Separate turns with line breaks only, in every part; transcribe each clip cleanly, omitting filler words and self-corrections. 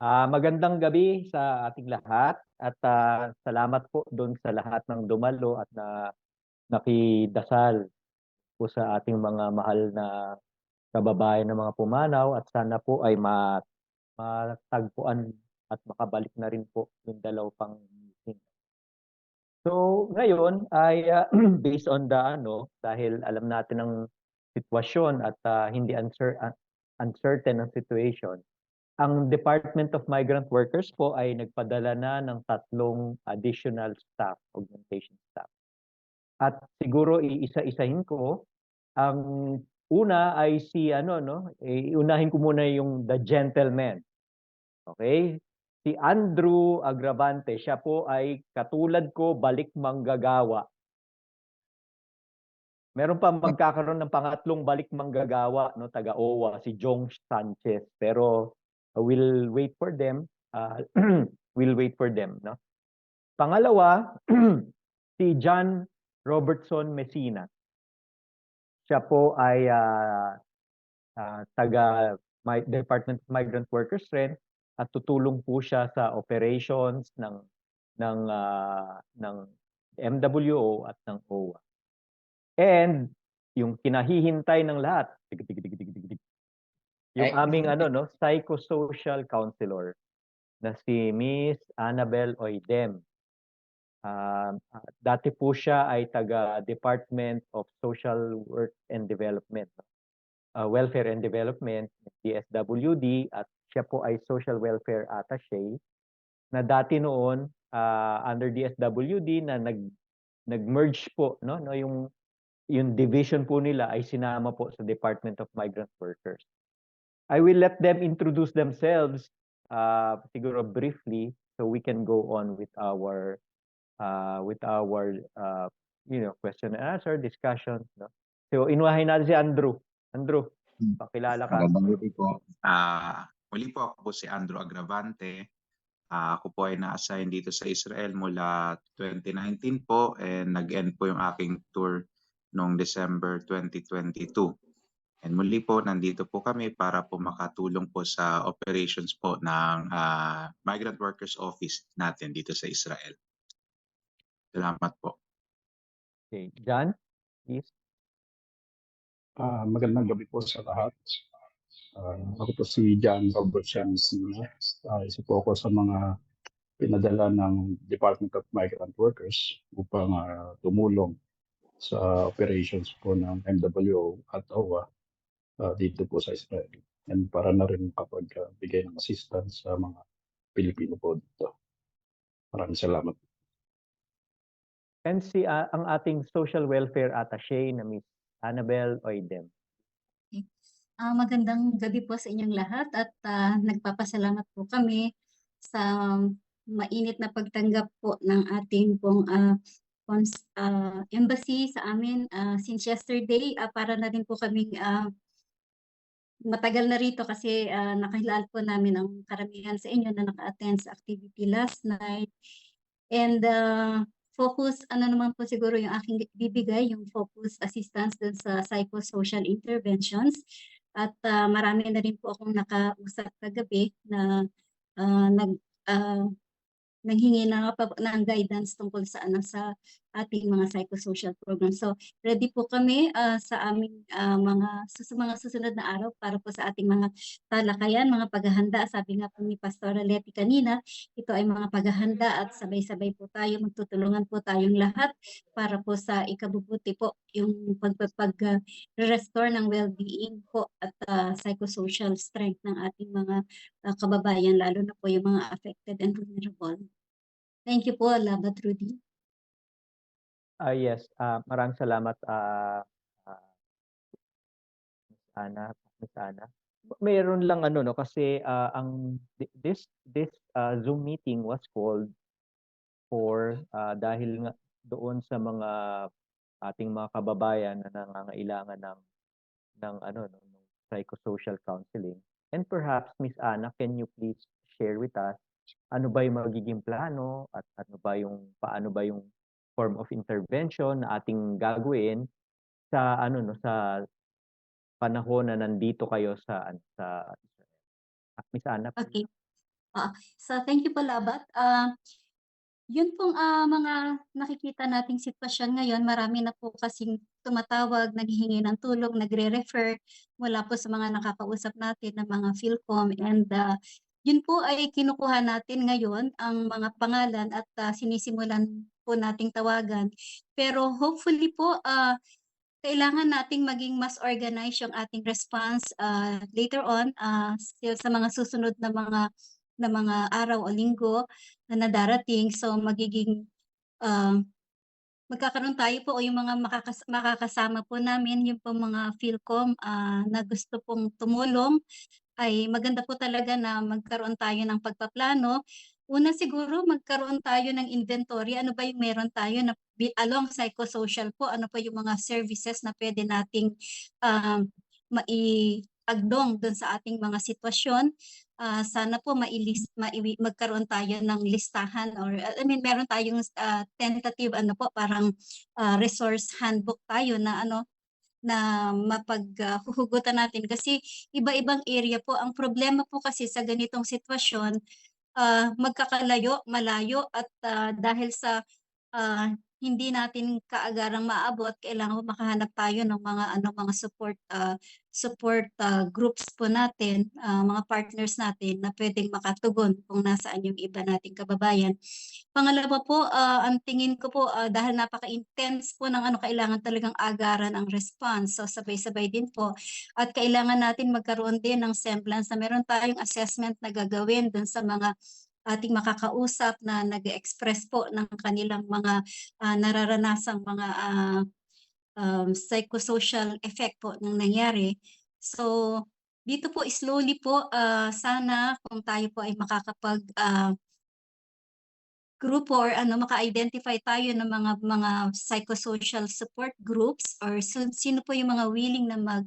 Magandang gabi sa ating lahat at salamat po doon sa lahat ng dumalo at nakidasal po sa ating mga mahal na kababayan ng mga pumanaw at sana po ay matagpuan at makabalik na rin po yung dalaw pang meeting. So ngayon ay based on the dahil alam natin ang sitwasyon at hindi uncertain ang situation. Ang Department of Migrant Workers po ay nagpadala na ng 3 additional staff, augmentation staff. At siguro iisa-isahin ko, ang una ay unahin ko muna yung the gentleman. Okay? Si Andrew Agravante, siya po ay katulad ko, balik manggagawa. Meron pa magkakaroon ng pangatlong balik manggagawa, no, taga-OWA, si Jong Sanchez. Pero we'll wait for them. We'll wait for them, no? Pangalawa, si John Robertson Messina. Siya po ay taga Department of Migrant Workers rin at tutulong po siya sa operations ng MWO at ng OWA. And yung kinahihintay ng lahat, yung aming psychosocial counselor na si Miss Annabel Oidem. Dati po siya ay taga Department of Social Work and Development, Welfare and Development, DSWD, at siya po ay Social Welfare Attaché na dati noon under DSWD na nag-merge po, no yung division po nila ay sinama po sa Department of Migrant Workers. I will let them introduce themselves siguro briefly so we can go on with our question and answer discussion, no? So inuwahin natin si Andrew. Andrew, pakilala ka.
Magandang gabi po. Muli po ako po si Andrew Agravante. Ako po ay na-assign dito sa Israel mula 2019 po and nag-end po yung aking tour noong December 2022. And muli po, nandito po kami para po makatulong po sa operations po ng Migrant Workers Office natin dito sa Israel. Salamat po.
Okay. John, please.
Magandang gabi po sa lahat. Ako po si John Robertson. Isa po ako sa mga pinadala ng Department of Migrant Workers upang tumulong sa operations po ng MWO at OWA dito po sa Israel. And para na rin bigay ng assistance sa mga Pilipino po dito. Maraming salamat.
And ang ating Social Welfare Attaché na Miss Annabel Oidem.
Magandang gabi po sa inyong lahat at nagpapasalamat po kami sa mainit na pagtanggap po ng ating pong embassy sa amin since yesterday. Para na rin po kami matagal na rito kasi nakilala po namin ang karamihan sa inyo na naka-attend sa activity last night. And focus, naman po siguro yung aking bibigay, yung focus assistance dun sa psychosocial interventions. At marami na rin po akong nakausap kagabi na nanghingi ng guidance tungkol sa ating mga psychosocial program. So ready po kami sa aming mga susunod na araw para po sa ating mga talakayan, mga paghahanda. Sabi nga po ni Pastor Leti kanina, ito ay mga paghahanda at sabay-sabay po tayo, magtutulungan po tayong lahat para po sa ikabubuti po yung pag-restore ng well-being po at psychosocial strength ng ating mga kababayan, lalo na po yung mga affected and vulnerable. Thank you po, Labat Rudy.
Yes, maraming salamat Miss Ana. Mayroon lang kasi this Zoom meeting was called for dahil nga doon sa mga ating mga kababayan na nangangailangan ng psychosocial counseling. And perhaps Miss Ana, can you please share with us ano ba yung magiging plano at paano ba yung form of intervention na ating gagawin sa sa panahon na nandito kayo sa Israel. Miss Ana.
Okay. So thank you po, Labat. Yun pong mga nakikita nating sitwasyon ngayon, marami na po kasing tumatawag, naghihingi ng tulong, nagre-refer mula po sa mga nakakausap natin ng mga PhilCom, and yun po ay kinukuha natin ngayon ang mga pangalan at sinisimulan po nating tawagan. Pero hopefully po kailangan nating maging mas organized yung ating response later on sa mga susunod na mga araw o linggo na darating. So magiging magkakaroon tayo po o yung mga makakasama po namin, yung po mga PhilCom na gusto pong tumulong, ay maganda po talaga na magkaroon tayo ng pagpaplano. Una siguro magkaroon tayo ng inventory, ano ba yung meron tayo na along psychosocial po, ano po yung mga services na pwede nating maiagdong dun sa ating mga sitwasyon. Sana po magkaroon tayo ng listahan, or I mean meron tayong tentative parang resource handbook tayo na na mapaghuhugutan natin, kasi iba-ibang area po. Ang problema po kasi sa ganitong sitwasyon, malayo, at dahil sa hindi natin kaagarang maaabot, kailangan po makahanap tayo ng mga support groups po natin, mga partners natin na pwedeng makatugon kung nasaan yung iba nating kababayan. Pangalawa po, ang tingin ko po dahil napaka-intense po ng kailangan talagang agaran ang response. So sabay-sabay din po, at kailangan natin magkaroon din ng semblance na meron tayong assessment na gagawin dun sa mga ating makakausap na nag-express po ng kanilang mga nararanasang mga psychosocial effect po ng nangyari. So dito po slowly po, sana kung tayo po ay makakapag grupo or maka-identify tayo ng mga psychosocial support groups, or sino po yung mga willing na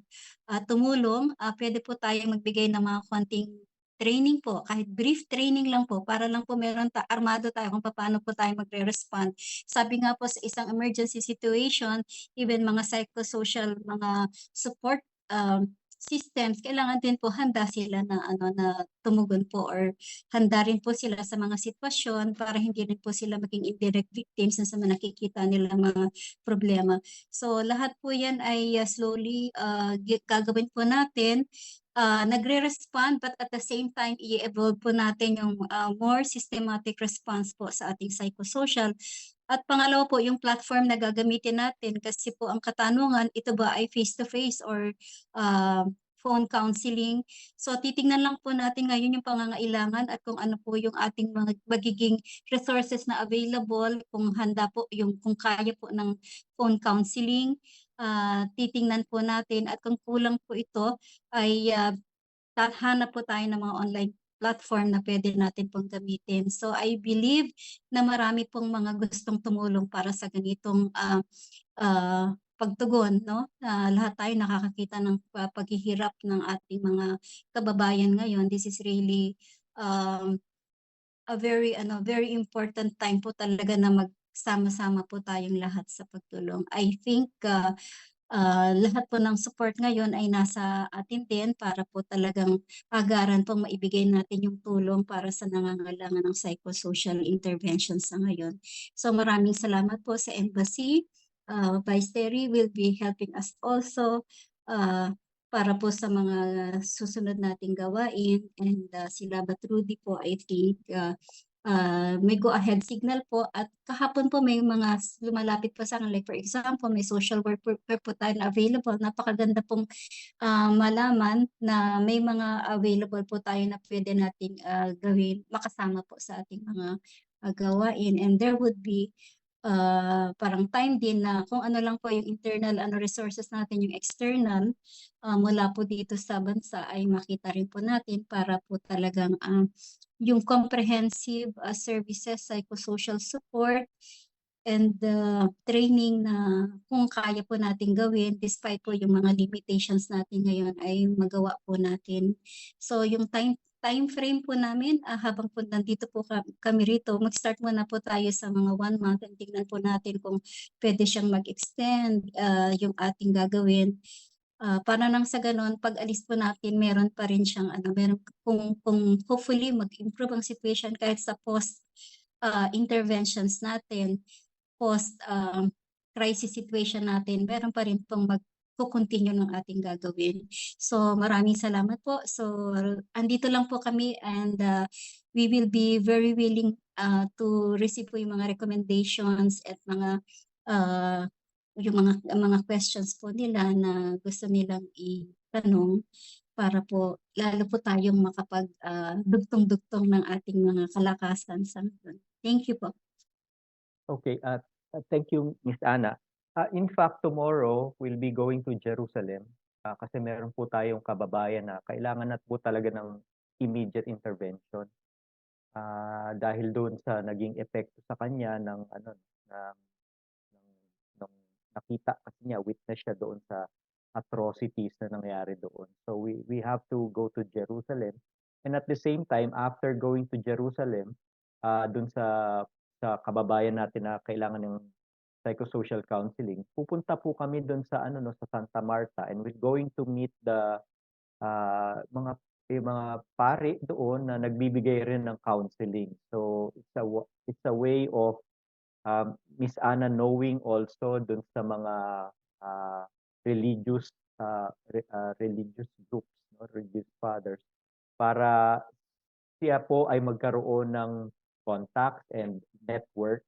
tumulong, pwede po tayong magbigay ng mga konting training po, kahit brief training lang po, para lang po armado tayo kung paano po tayo magre-respond. Sabi nga po, sa isang emergency situation, even mga psychosocial, mga support systems, kailangan din po handa sila na tumugon po, or handa rin po sila sa mga sitwasyon para hindi rin po sila maging indirect victims sa mga nakikita nilang mga problema. So lahat po yan ay slowly gagawin po natin. Nagre-respond, but at the same time i-evolve po natin yung more systematic response po sa ating psychosocial. At pangalawa po, yung platform na gagamitin natin, kasi po ang katanungan, ito ba ay face-to-face or phone counseling? So titingnan lang po natin ngayon yung pangangailangan at kung ano po yung ating mga magiging resources na available, kung handa po kung kaya po ng phone counseling. Titingnan po natin, at kung kulang po ito ay hanap po tayo ng mga online platform na pwede natin pong gamitin. So I believe na marami pong mga gustong tumulong para sa ganitong pagtugon, no? Lahat tayo nakakakita ng paghihirap ng ating mga kababayan ngayon. This is really a very important time po talaga na magsama-sama po tayong lahat sa pagtulong. I think lahat po ng support ngayon ay nasa atin din para po talagang agaran pong maibigay natin yung tulong para sa nangangailangan ng psychosocial interventions sa ngayon. So maraming salamat po sa Embassy. Vice Terry will be helping us also para po sa mga susunod nating gawain, and sila Batrudy po, I think may go-ahead signal po, at kahapon po may mga lumalapit po sa akin, like for example, may social worker po tayo na available. Napakaganda pong malaman na may mga available po tayo na pwede nating gawin, makasama po sa ating mga gawain, and there would be parang time din na kung ano lang po yung internal resources natin, yung external mula po dito sa bansa ay makita rin po natin para po talagang yung comprehensive services, psychosocial support, and training na kung kaya po natin gawin despite po yung mga limitations natin ngayon ay magawa po natin. So yung time frame po namin, habang po nandito po kami rito, mag-start muna po tayo sa mga 1 month, and tingnan po natin kung pwede siyang mag-extend yung ating gagawin. Para nang sa gano'n pag-alis po natin meron pa rin siyang meron kung hopefully mag-improve ang situation kahit sa interventions natin, crisis situation natin, meron pa rin pong magko-continue ng ating gagawin. So maraming salamat po. So andito lang po kami and we will be very willing to receive po yung mga recommendations at yung mga questions po nila na gusto nilang itanong para po lalo po tayong dugtong-dugtong ng ating mga kalakasan sa ngayon. Thank you po.
Okay, thank you, Miss Ana. In fact, tomorrow we'll be going to Jerusalem kasi meron po tayong kababayan na kailangan na po talaga ng immediate intervention dahil doon sa naging epekto sa kanya ng nakita kasi niya, witness siya doon sa atrocities na nangyari doon. So we have to go to Jerusalem, and at the same time after going to Jerusalem, doon sa kababayan natin na kailangan ng psychosocial counseling, pupunta po kami doon sa sa Santa Marta, and we're going to meet the mga pare doon na nagbibigay rin ng counseling. So it's a way of Miss Ana knowing also dun sa mga religious religious groups, no, religious fathers, para siya po ay magkaroon ng contacts and network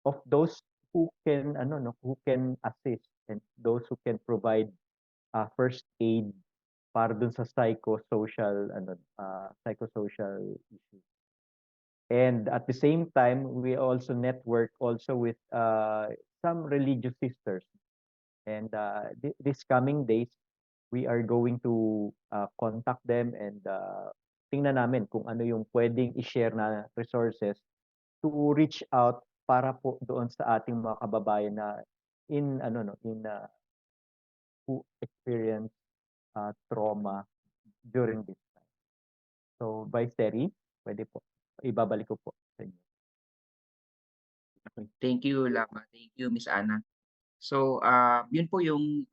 of those who can who can assist and those who can provide first aid para dun sa psychosocial issues. And at the same time, we also network also with some religious sisters. And this coming days, we are going to contact them and tingnan namin kung ano yung pwedeng i-share na resources to reach out para po doon sa ating mga kababayan na who experience trauma during this time. So, Vice Terry, pwede po. Ibabalik ko po sa inyo.
Okay. Thank you, Lama. Thank you, Miss Ana. So, yun po yung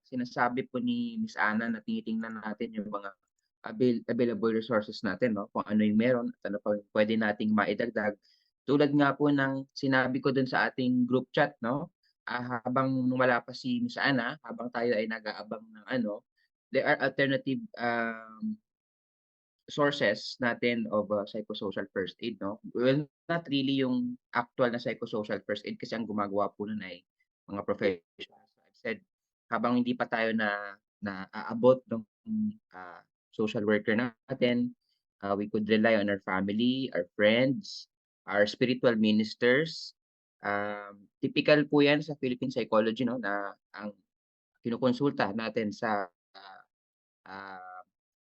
sinasabi po ni Miss Ana na tinitingnan natin yung mga available resources natin, no? Kung ano yung meron at ano pa yung pwede nating maidagdag. Tulad nga po ng sinabi ko dun sa ating group chat, no? Habang wala pa si Miss Ana, habang tayo ay nag-aabang ng there are alternative sources natin of psychosocial first aid, no? Well, not really yung actual na psychosocial first aid kasi ang gumagawa po nun ay mga professionals. I've said, habang hindi pa tayo aabot ng social worker natin, we could rely on our family, our friends, our spiritual ministers. Typical po yan sa Philippine psychology, no, na ang kinukonsulta natin sa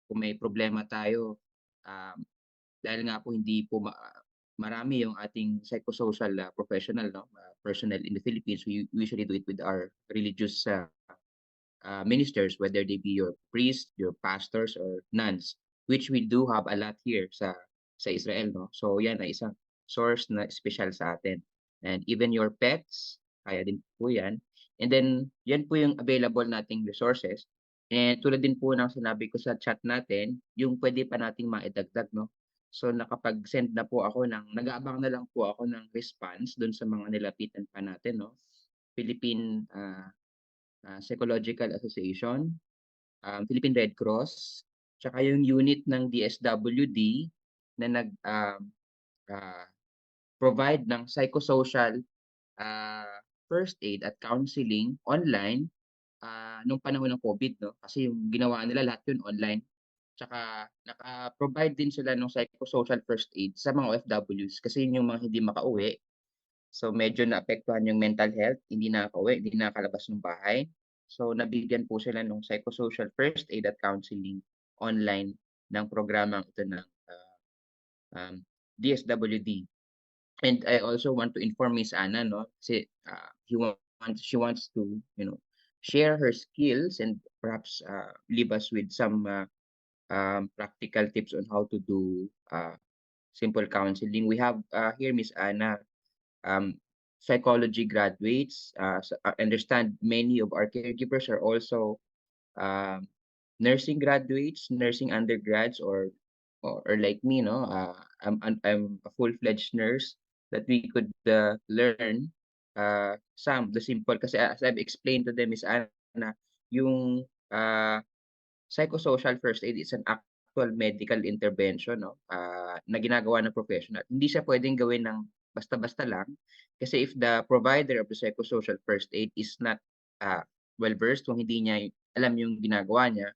kung may problema tayo, dahil nga po hindi po marami yung ating psychosocial professional, no, personnel in the Philippines. We usually do it with our religious ministers, whether they be your priests, your pastors, or nuns, which we do have a lot here sa Israel, no. So yan ay isang source na special sa atin. And even your pets, kaya din po yan. And then yan po yung available nating resources. And tulad din po ng sinabi ko sa chat natin, yung pwede pa nating maidagdag, no? So nakapag-send na po ako nag-aabang na lang po ako ng response doon sa mga nilapitan pa natin, no? Philippine Psychological Association, Philippine Red Cross, tsaka yung unit ng DSWD na provide ng psychosocial first aid at counseling online nung panahon ng COVID, no? Kasi yung ginawa nila lahat yun online. Tsaka naka-provide din sila ng psychosocial first aid sa mga OFWs kasi yun yung mga hindi makauwi. So medyo naapektuhan yung mental health, hindi nakauwi, hindi nakalabas ng bahay. So nabigyan po sila ng psychosocial first aid at counseling online ng programang ito ng DSWD. And I also want to inform Miss Ana, no? Kasi she wants to, share her skills and perhaps leave us with some practical tips on how to do simple counseling. We have here Miss Ana, psychology graduates. So I understand many of our caregivers are also nursing graduates, nursing undergrads, or like me, no, I'm a full-fledged nurse, that we could learn the simple, kasi as I've explained to them is Anna, yung psychosocial first aid is an actual medical intervention, no, na ginagawa ng professional. Hindi siya pwedeng gawin ng basta-basta lang, kasi if the provider of the psychosocial first aid is not well versed, kung hindi niya alam yung ginagawa niya,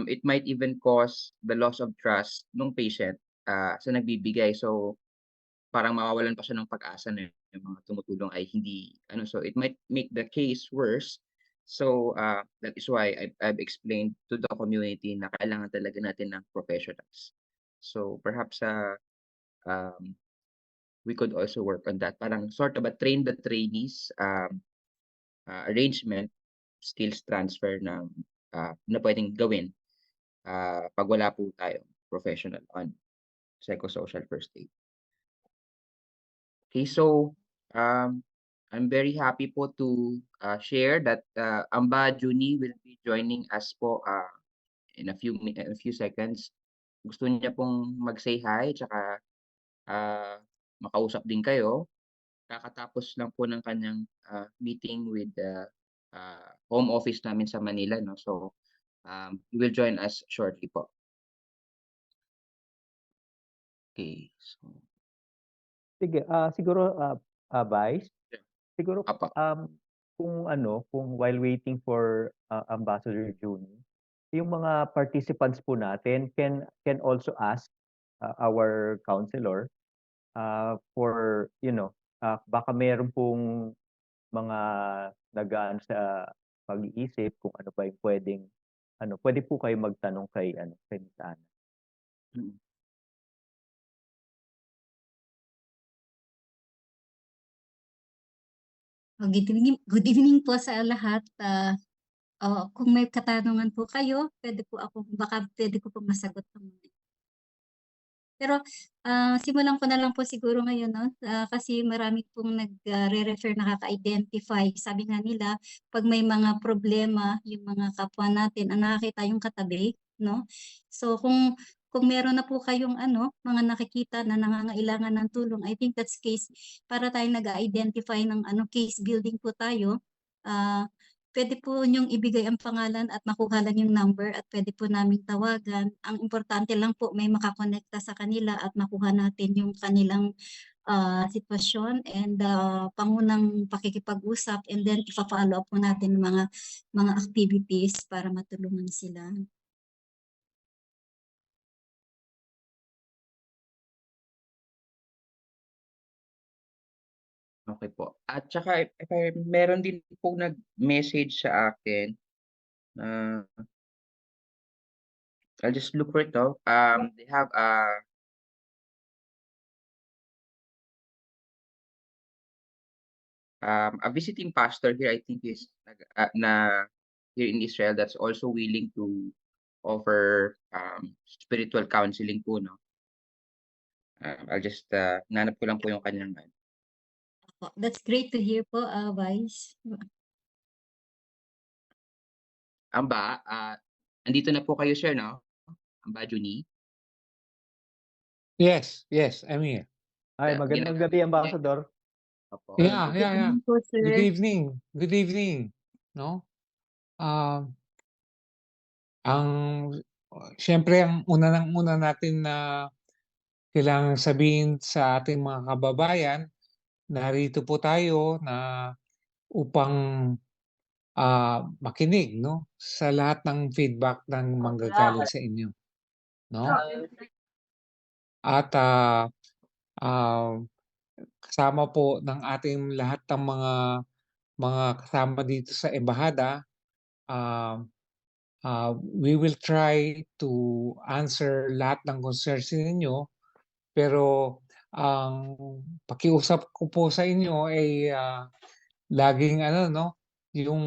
it might even cause the loss of trust ng patient sa nagbibigay. So parang mawawalan pa siya ng pag-asa na yung mga tumutulong ay hindi ano, so it might make the case worse. So that is why I've explained to the community na kailangan talaga natin ng professionals. So perhaps we could also work on that, parang sort of a train the trainees arrangement, skills transfer na pwedeng gawin pag wala po tayo professional on psychosocial first aid. Okay, so I'm very happy po to share that Amba Juni will be joining us po in a few seconds. Gusto niya pong mag-say hi, tsaka makausap din kayo. Kakatapos lang po ng kanyang meeting with the home office namin sa Manila, no? So he will join us shortly po. Okay, so
Sige, siguro Vice,
Yeah.
siguro
Apa.
kung while waiting for Ambassador Juni, yung mga participants po natin can also ask our counselor for baka meron pong mga nagaan sa pag-iisip kung ano ba yung pwede po kayo magtanong kay Miss Ana.
Good evening po sa lahat. Kung may katanungan po kayo, baka pwede ko po masagot po muna. Pero simulan ko na lang po siguro ngayon, no? Kasi marami pong nagre-refer, nakaka-identify. Sabi nga nila, pag may mga problema, yung mga kapwa natin, nakakita yung katabi, no? So kung meron na po kayong mga nakikita na nangangailangan ng tulong, I think that's case para tayo nag-identify ng case building po tayo. Pwede po niyong ibigay ang pangalan at makuha lang yung number at pwede po naming tawagan. Ang importante lang po may makakonekta sa kanila at makuha natin yung kanilang sitwasyon and pangunang pakikipag-usap, and then ipa-follow up po natin mga activities para matulungan sila.
Okay po. At saka meron din po nag-message sa akin. I'll just look for it though. They have a visiting pastor here, I think is here in Israel, that's also willing to offer spiritual counseling po, no? I'll just nanap ko lang po yung kanyang
That's great to hear po, Vice.
Amba, andito na po kayo, sir, no? Amba Juni.
Yes, I'm here.
Ay, magandang gabi, Ambassador.
Opo.
Yeah.
Po, sir.
Good evening. No? Siyempre, ang una natin na kailangan sabihin sa ating mga kababayan, narito po tayo na upang makinig, no, sa lahat ng feedback ng manggagaling sa inyo, no? At kasama po ng ating lahat ng mga kasama dito sa embahada, we will try to answer lahat ng concerns ninyo, pero ang pakiusap ko po sa inyo ay laging yung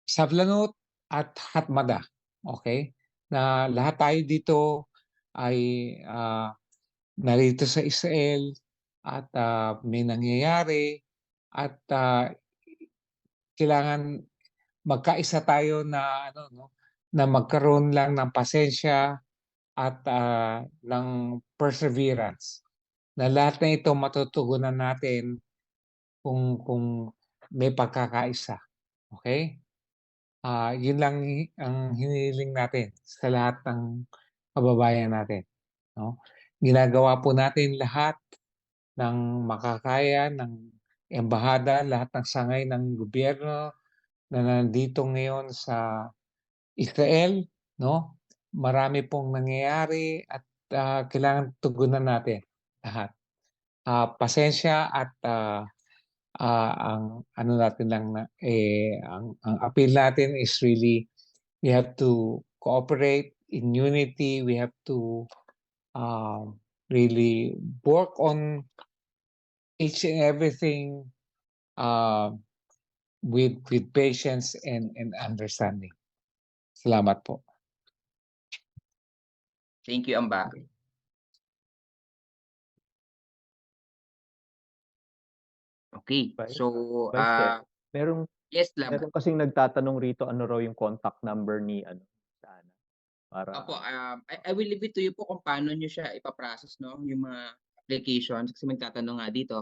sablanot at hatmada, okay? Na lahat tayo dito ay narito sa Israel at may nangyayari at kailangan magkaisa tayo na ano no, na magkaroon lang ng pasensya at ng perseverance. Na lahat na ito matutugunan natin kung may pagkakaisa. Okay? Yun lang ang hinihiling natin sa lahat ng kababayan natin. No? Ginagawa po natin lahat ng makakaya ng embahada, lahat ng sangay ng gobyerno na nandito ngayon sa Israel, no? Marami pong nangyayari at kailangan tugunan natin lahat. Pasensya at ang ano natin lang na ang appeal natin is really we have to cooperate in unity. We have to really work on each and everything with patience and understanding. Salamat po.
Thank you, Amba. Okay,
Vice-
so
Vice Chair, merong
yes, Lab.
meron kasing nagtatanong rito ano raw yung contact number ni ano sa Ana para
Opo, I will leave it to you po kung paano nyo siya ipaprocess, no? Yung mga applications. Kasi magtatanong nga dito,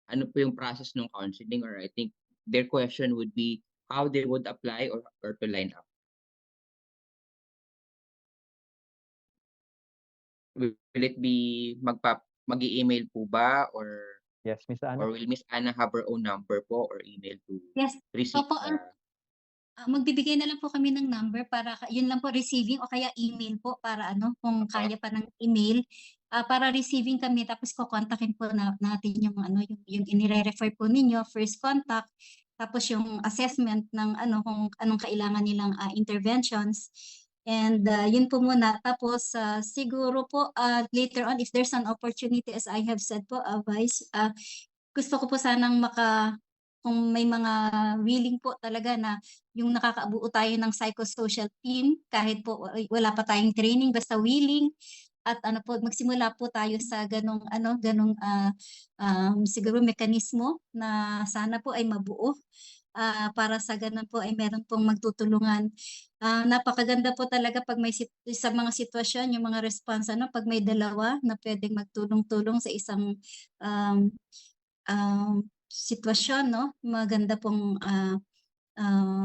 ano po yung process ng counseling, or I think their question would be how they would apply or to line up. Will it be mag-i-email po ba, or
yes, Miss Ana.
will Miss Ana have her own number po or email to
Yes.
receive
Opo, magbibigay na lang po kami ng number para yun lang po receiving o kaya email po para ano kung kaya pa ng email para receiving kami tapos kokontakin po natin yung ano yung inire-refer po ninyo first contact tapos yung assessment ng ano kung anong kailangan nilang interventions and yun po muna tapos siguro po later on if there's an opportunity as I have said po Vice gusto ko po sanang kung may mga willing po talaga na yung nakakabuo tayo ng psychosocial team kahit po wala pa tayong training basta willing at ano po magsimula po tayo sa ganong siguro mekanismo na sana po ay mabuo para sa ganun po ay meron pong magtutulungan. Napakaganda po talaga pag may sa mga sitwasyon yung mga response pag may dalawa na pwedeng magtulong-tulong sa isang sitwasyon, no? Maganda pong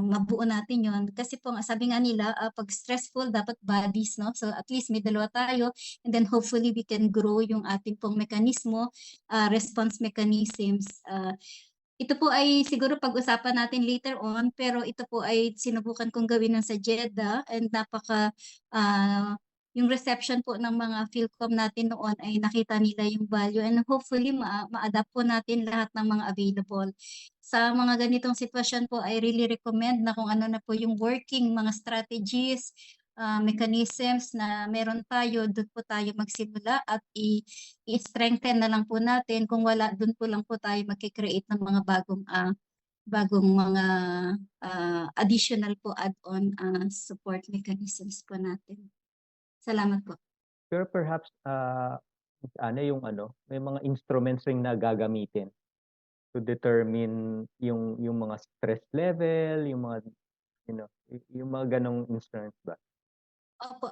mabuo natin yon kasi po sabi nga nila pag stressful dapat buddies, no? So at least may dalawa tayo and then hopefully we can grow yung ating pong mekanismo, response mechanisms. Ito po ay siguro pag-usapan natin later on pero ito po ay sinubukan kong gawin sa Jeddah and yung reception po ng mga Philcom natin noon ay nakita nila yung value and hopefully ma-adapt po natin lahat ng mga available. Sa mga ganitong sitwasyon po, I really recommend na kung ano na po yung working mga strategies, mechanisms na meron tayo, doon po tayo magsimula at i-strengthen na lang po natin. Kung wala, doon po lang po tayo magkikreate ng mga bagong mga additional po add-on support mechanisms po natin. Salamat po.
Pero perhaps ano yung may mga instruments ring na gagamitin to determine yung mga stress level, yung mga yung mga ganong instruments ba?
Opo.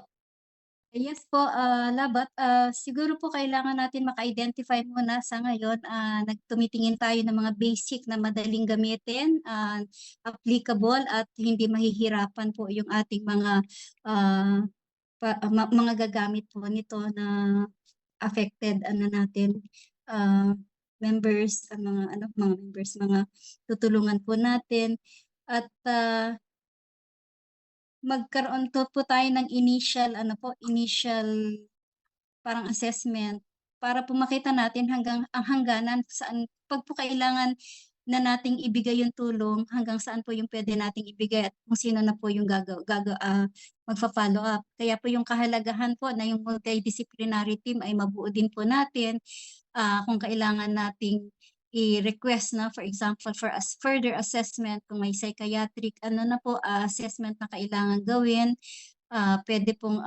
Yes po, Labat. Siguro po kailangan natin maka-identify muna sa ngayon. Tumitingin tayo ng mga basic na madaling gamitin, applicable at hindi mahihirapan po yung ating mga gagamit po nito na affected natin members mga members mga tutulungan po natin at magkaroon po tayo ng initial parang assessment para po makita natin ang hangganan saan pag po kailangan na nating ibigay yung tulong hanggang saan po yung pwede nating ibigay at kung sino na po yung magfa-follow up. Kaya po yung kahalagahan po na yung multidisciplinary team ay mabuo din po natin kung kailangan nating i-request na for example for further assessment kung may psychiatric assessment na kailangan gawin pwede pong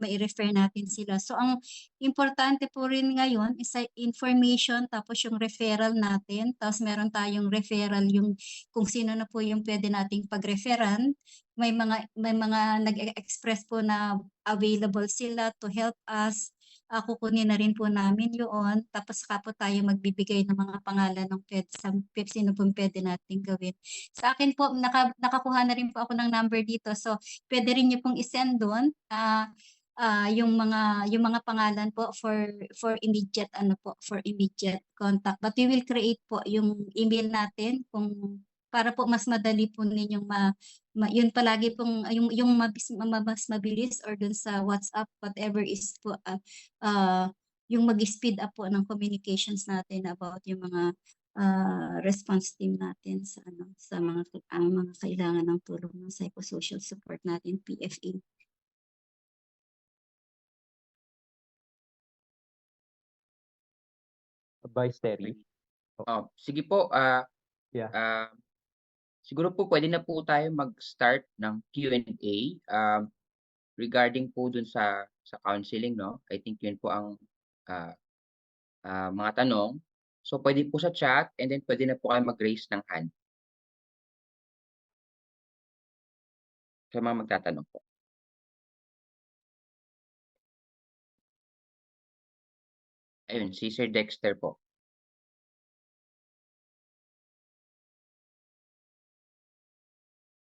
mai-refer natin sila. So ang importante po rin ngayon is information tapos yung referral natin. Tapos meron tayong referral yung kung sino na po yung pwede nating pag-referan. May mga nag-express po na available sila to help us. Kukunin na rin po namin yun. Tapos saka po tayo magbibigay ng mga pangalan ng sino po pwede natin gawin. Sa akin po, nakakuha na rin po ako ng number dito. So, pwede rin niyo pong isend doon yung mga pangalan po for immediate contact. But we will create po yung email natin para po mas madali po ninyong yun palagi pong yung mas mabilis or dun sa WhatsApp whatever is po yung mag-speed up po ng communications natin about yung mga response team natin sa mga kailangan ng tulong ng psychosocial support natin PFA.
Vice Terry.
Sige po,
Yeah.
siguro po pwede na po tayo mag-start ng Q&A regarding po dun sa counseling, no? I think yun po ang mga tanong. So pwede po sa chat and then pwede na po kayo mag-raise ng hand. Sa mga magtatanong po. Ayun, si Sir Dexter po.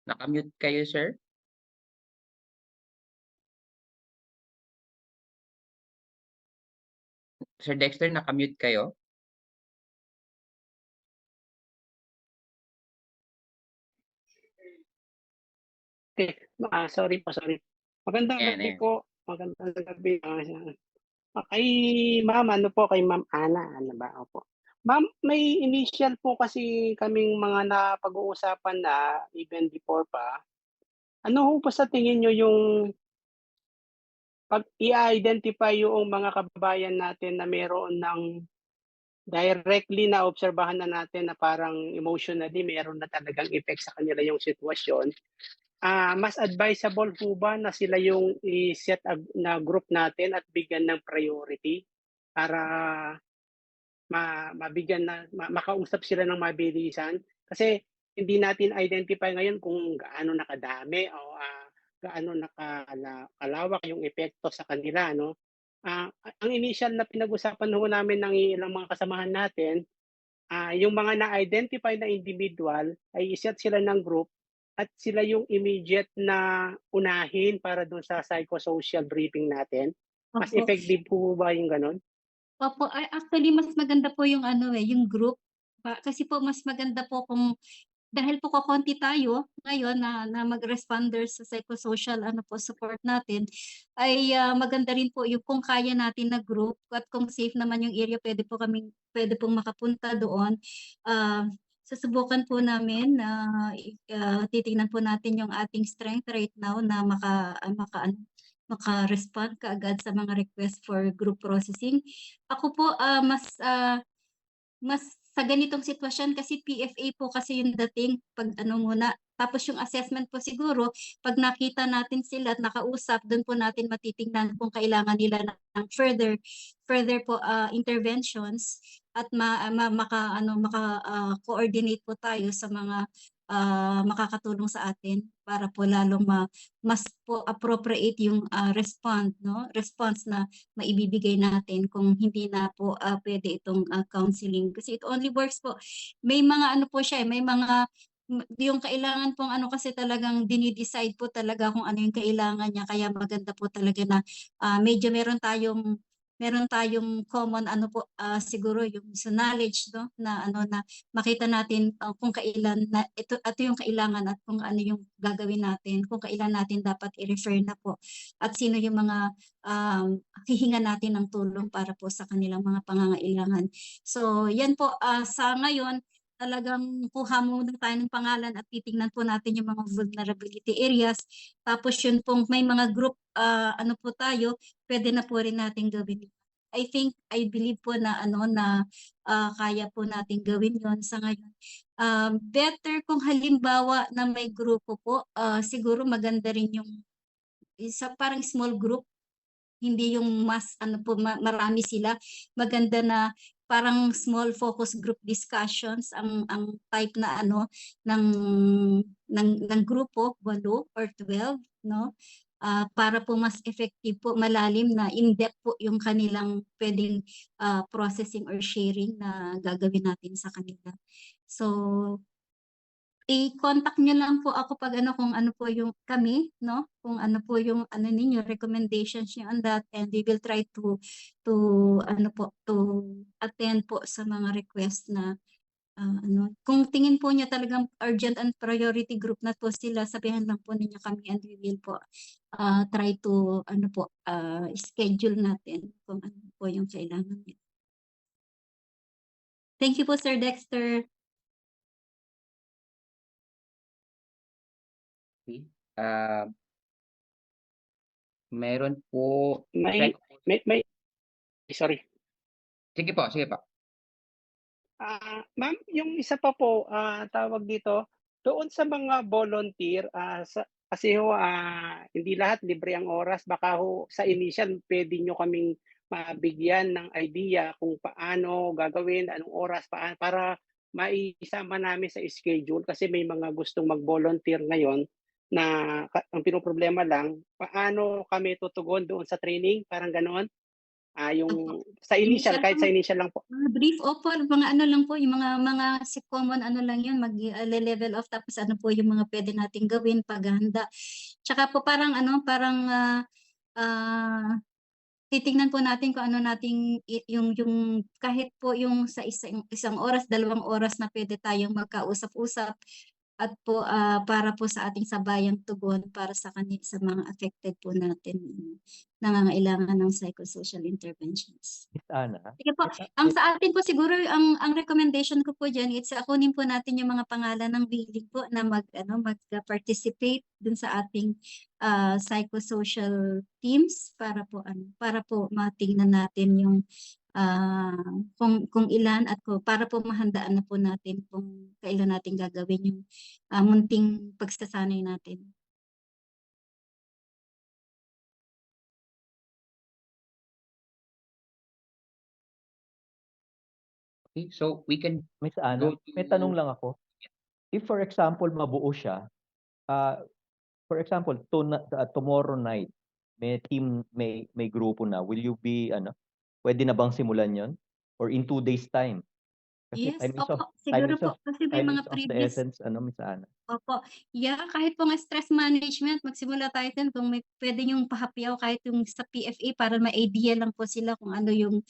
Nakamute kayo, sir? Sir Dexter, nakamute kayo?
Okay. Sorry. Magandang
Ayan,
gabi
ayan.
po. Magandang gabi. Kay Ma'am, kay Ma'am Ana, ba? Opo. Ma'am, may initial po kasi kaming mga napag-uusapan na even before pa. Ano ho po sa tingin nyo yung pag i-identify yung mga kababayan natin na meron ng directly na obserbahan na natin na parang emotionally meron na talagang effect sa kanila yung sitwasyon. Mas advisable po ba na sila yung i-set na group natin at bigyan ng priority para makausap sila ng mabilisan? Kasi hindi natin identify ngayon kung gaano nakadami o gaano nakalawak yung epekto sa kanila, no? Ang initial na pinag-usapan ho namin ng ilang mga kasamahan natin, yung mga na-identify na individual ay iset sila ng group at sila yung immediate na unahin para doon sa psychosocial briefing natin. Mas
Opo.
effective po ba yung ganun?
Opo, actually mas maganda po yung yung group. Kasi po mas maganda po kung dahil po kokonti tayo ngayon na mag-responders sa psychosocial support natin, ay maganda rin po yung kung kaya natin na group at kung safe naman yung area, pwede pong makapunta doon. Susubukan po namin na titingnan po natin yung ating strength right now na maka-respond kaagad sa mga request for group processing. Ako po mas sa ganitong sitwasyon kasi PFA po kasi yung dating pag muna. Tapos yung assessment po siguro, pag nakita natin sila at nakausap, doon po natin matitingnan kung kailangan nila ng further po interventions at maka-coordinate po tayo sa mga makakatulong sa atin para po lalong mas po appropriate yung response na maibibigay natin kung hindi na po pwede itong counseling kasi it only works po. May mga po siya, may mga yung kailangan pong kasi talagang dinidecide po talaga kung ano yung kailangan niya, kaya maganda po talaga na medyo meron tayong common po siguro yung sa knowledge na na makita natin kung kailan na ito yung kailangan at kung ano yung gagawin natin, kung kailan natin dapat i-refer na po at sino yung mga hihinga natin ng tulong para po sa kanilang mga pangangailangan. So yan po sa ngayon talagang kuha muna tayo ng pangalan at titingnan po natin yung mga vulnerability areas. Tapos yun pong may mga group po tayo, pwede na po rin natin gawin. I believe po na kaya po natin gawin yon sa ngayon. Better kung halimbawa na may grupo po, siguro maganda rin yung parang small group, hindi yung marami sila. Maganda na parang small focus group discussions ang type na ng grupo, 8 or 12, no? Para po mas effective po, malalim na in-depth po yung kanilang pwedeng processing or sharing na gagawin natin sa kanila. So, i-contact nyo lang po ako pag kung ano po yung kami, no? Kung ano po yung ninyo, recommendations nyo on that, and we will try to attend po sa mga request na kung tingin po niya talagang urgent and priority group na po sila, sabihan lang po ninyo kami and we will po try to schedule natin kung ano po yung kailangan nito. Thank you po, Sir Dexter.
Okay. Meron po
May sorry.
Sige po.
Ma'am, yung isa pa po, tawag dito, doon sa mga volunteer, kasi hindi lahat libre ang oras. Baka sa initial, pwede nyo kaming mabigyan ng idea kung paano gagawin, anong oras, para maisama namin sa schedule. Kasi may mga gustong mag-volunteer ngayon na ang pinoproblema lang, paano kami tutugon doon sa training, parang ganoon. Yung sa initial, kahit sa initial lang po.
Brief opo, mga lang po, yung mga common lang yun, mag-level off, tapos po yung mga pwede nating gawin, paghahanda. Tsaka po parang titingnan po natin kung ano nating yung kahit po yung sa isang oras, 2 oras na pwede tayong magkausap-usap at po para po sa ating sabayang tugon para sa mga affected po natin nangangailangan ng psychosocial interventions.
Miss Ana?
Sige po, ang sa atin po siguro ang recommendation ko po diyan, kunin po natin yung mga pangalan ng willing po na mag-participate dun sa ating psychosocial teams para po matingnan natin yung kung ilan at para po mahandaan na po natin kung kailan natin gagawin yung munting pagsasanay natin.
Okay, so we can
Miss Ana, may tanong lang ako. If for example, mabuo siya, for example, tomorrow night, may team, may grupo na, will you be, pwede na bang simulan yon? Or in 2 days time? Kasi
Yes, opo, siguro po, kasi may mga previous.
Essence, Miss Ana?
Opo, kahit po nga stress management, magsimula tayo din kung may pwede yung pahapyaw kahit yung sa PFA para ma-idea lang po sila kung ano yung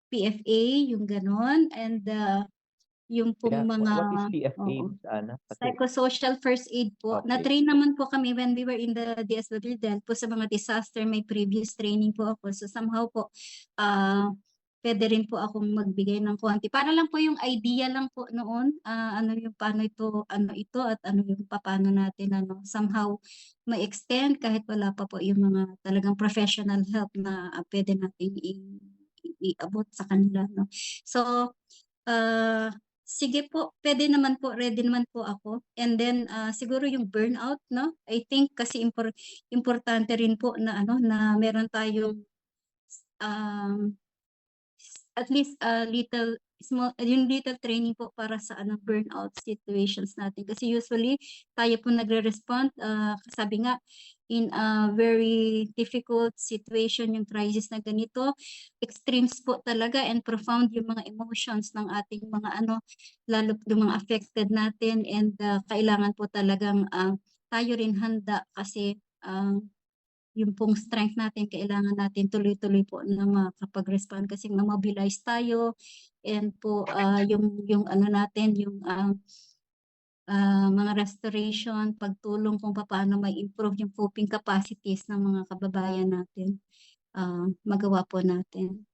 PFA, yung ganon, and yung pong mga
what is PFA, Miss Ana?
psychosocial first aid po.
Okay.
Na-train naman po kami when we were in the DSWD dahil po sa mga disaster, may previous training po ako. So somehow po, pwede rin po akong magbigay ng konti. Para lang po yung idea lang po noon, paano ito, at ano yung paano natin, somehow ma-extend kahit wala pa po yung mga talagang professional help na pwede natin iabot sa kanila, no? So, sige po, pwede naman po, ready naman po ako. And then, siguro yung burnout, no? I think kasi importante rin po na na meron tayong at least yung little training po para sa burnout situations natin. Kasi usually, tayo po nagre-respond, sabi nga, in a very difficult situation, yung crisis na ganito, extremes po talaga and profound yung mga emotions ng ating mga lalo yung mga affected natin, and kailangan po talagang tayo rin handa kasi yung pong strength natin, kailangan natin tuloy-tuloy po na makapag-respond kasi ma-mobilize tayo, and po yung natin, yung mga restoration, pagtulong kung paano may improve yung coping capacities ng mga kababayan natin, magawa po natin.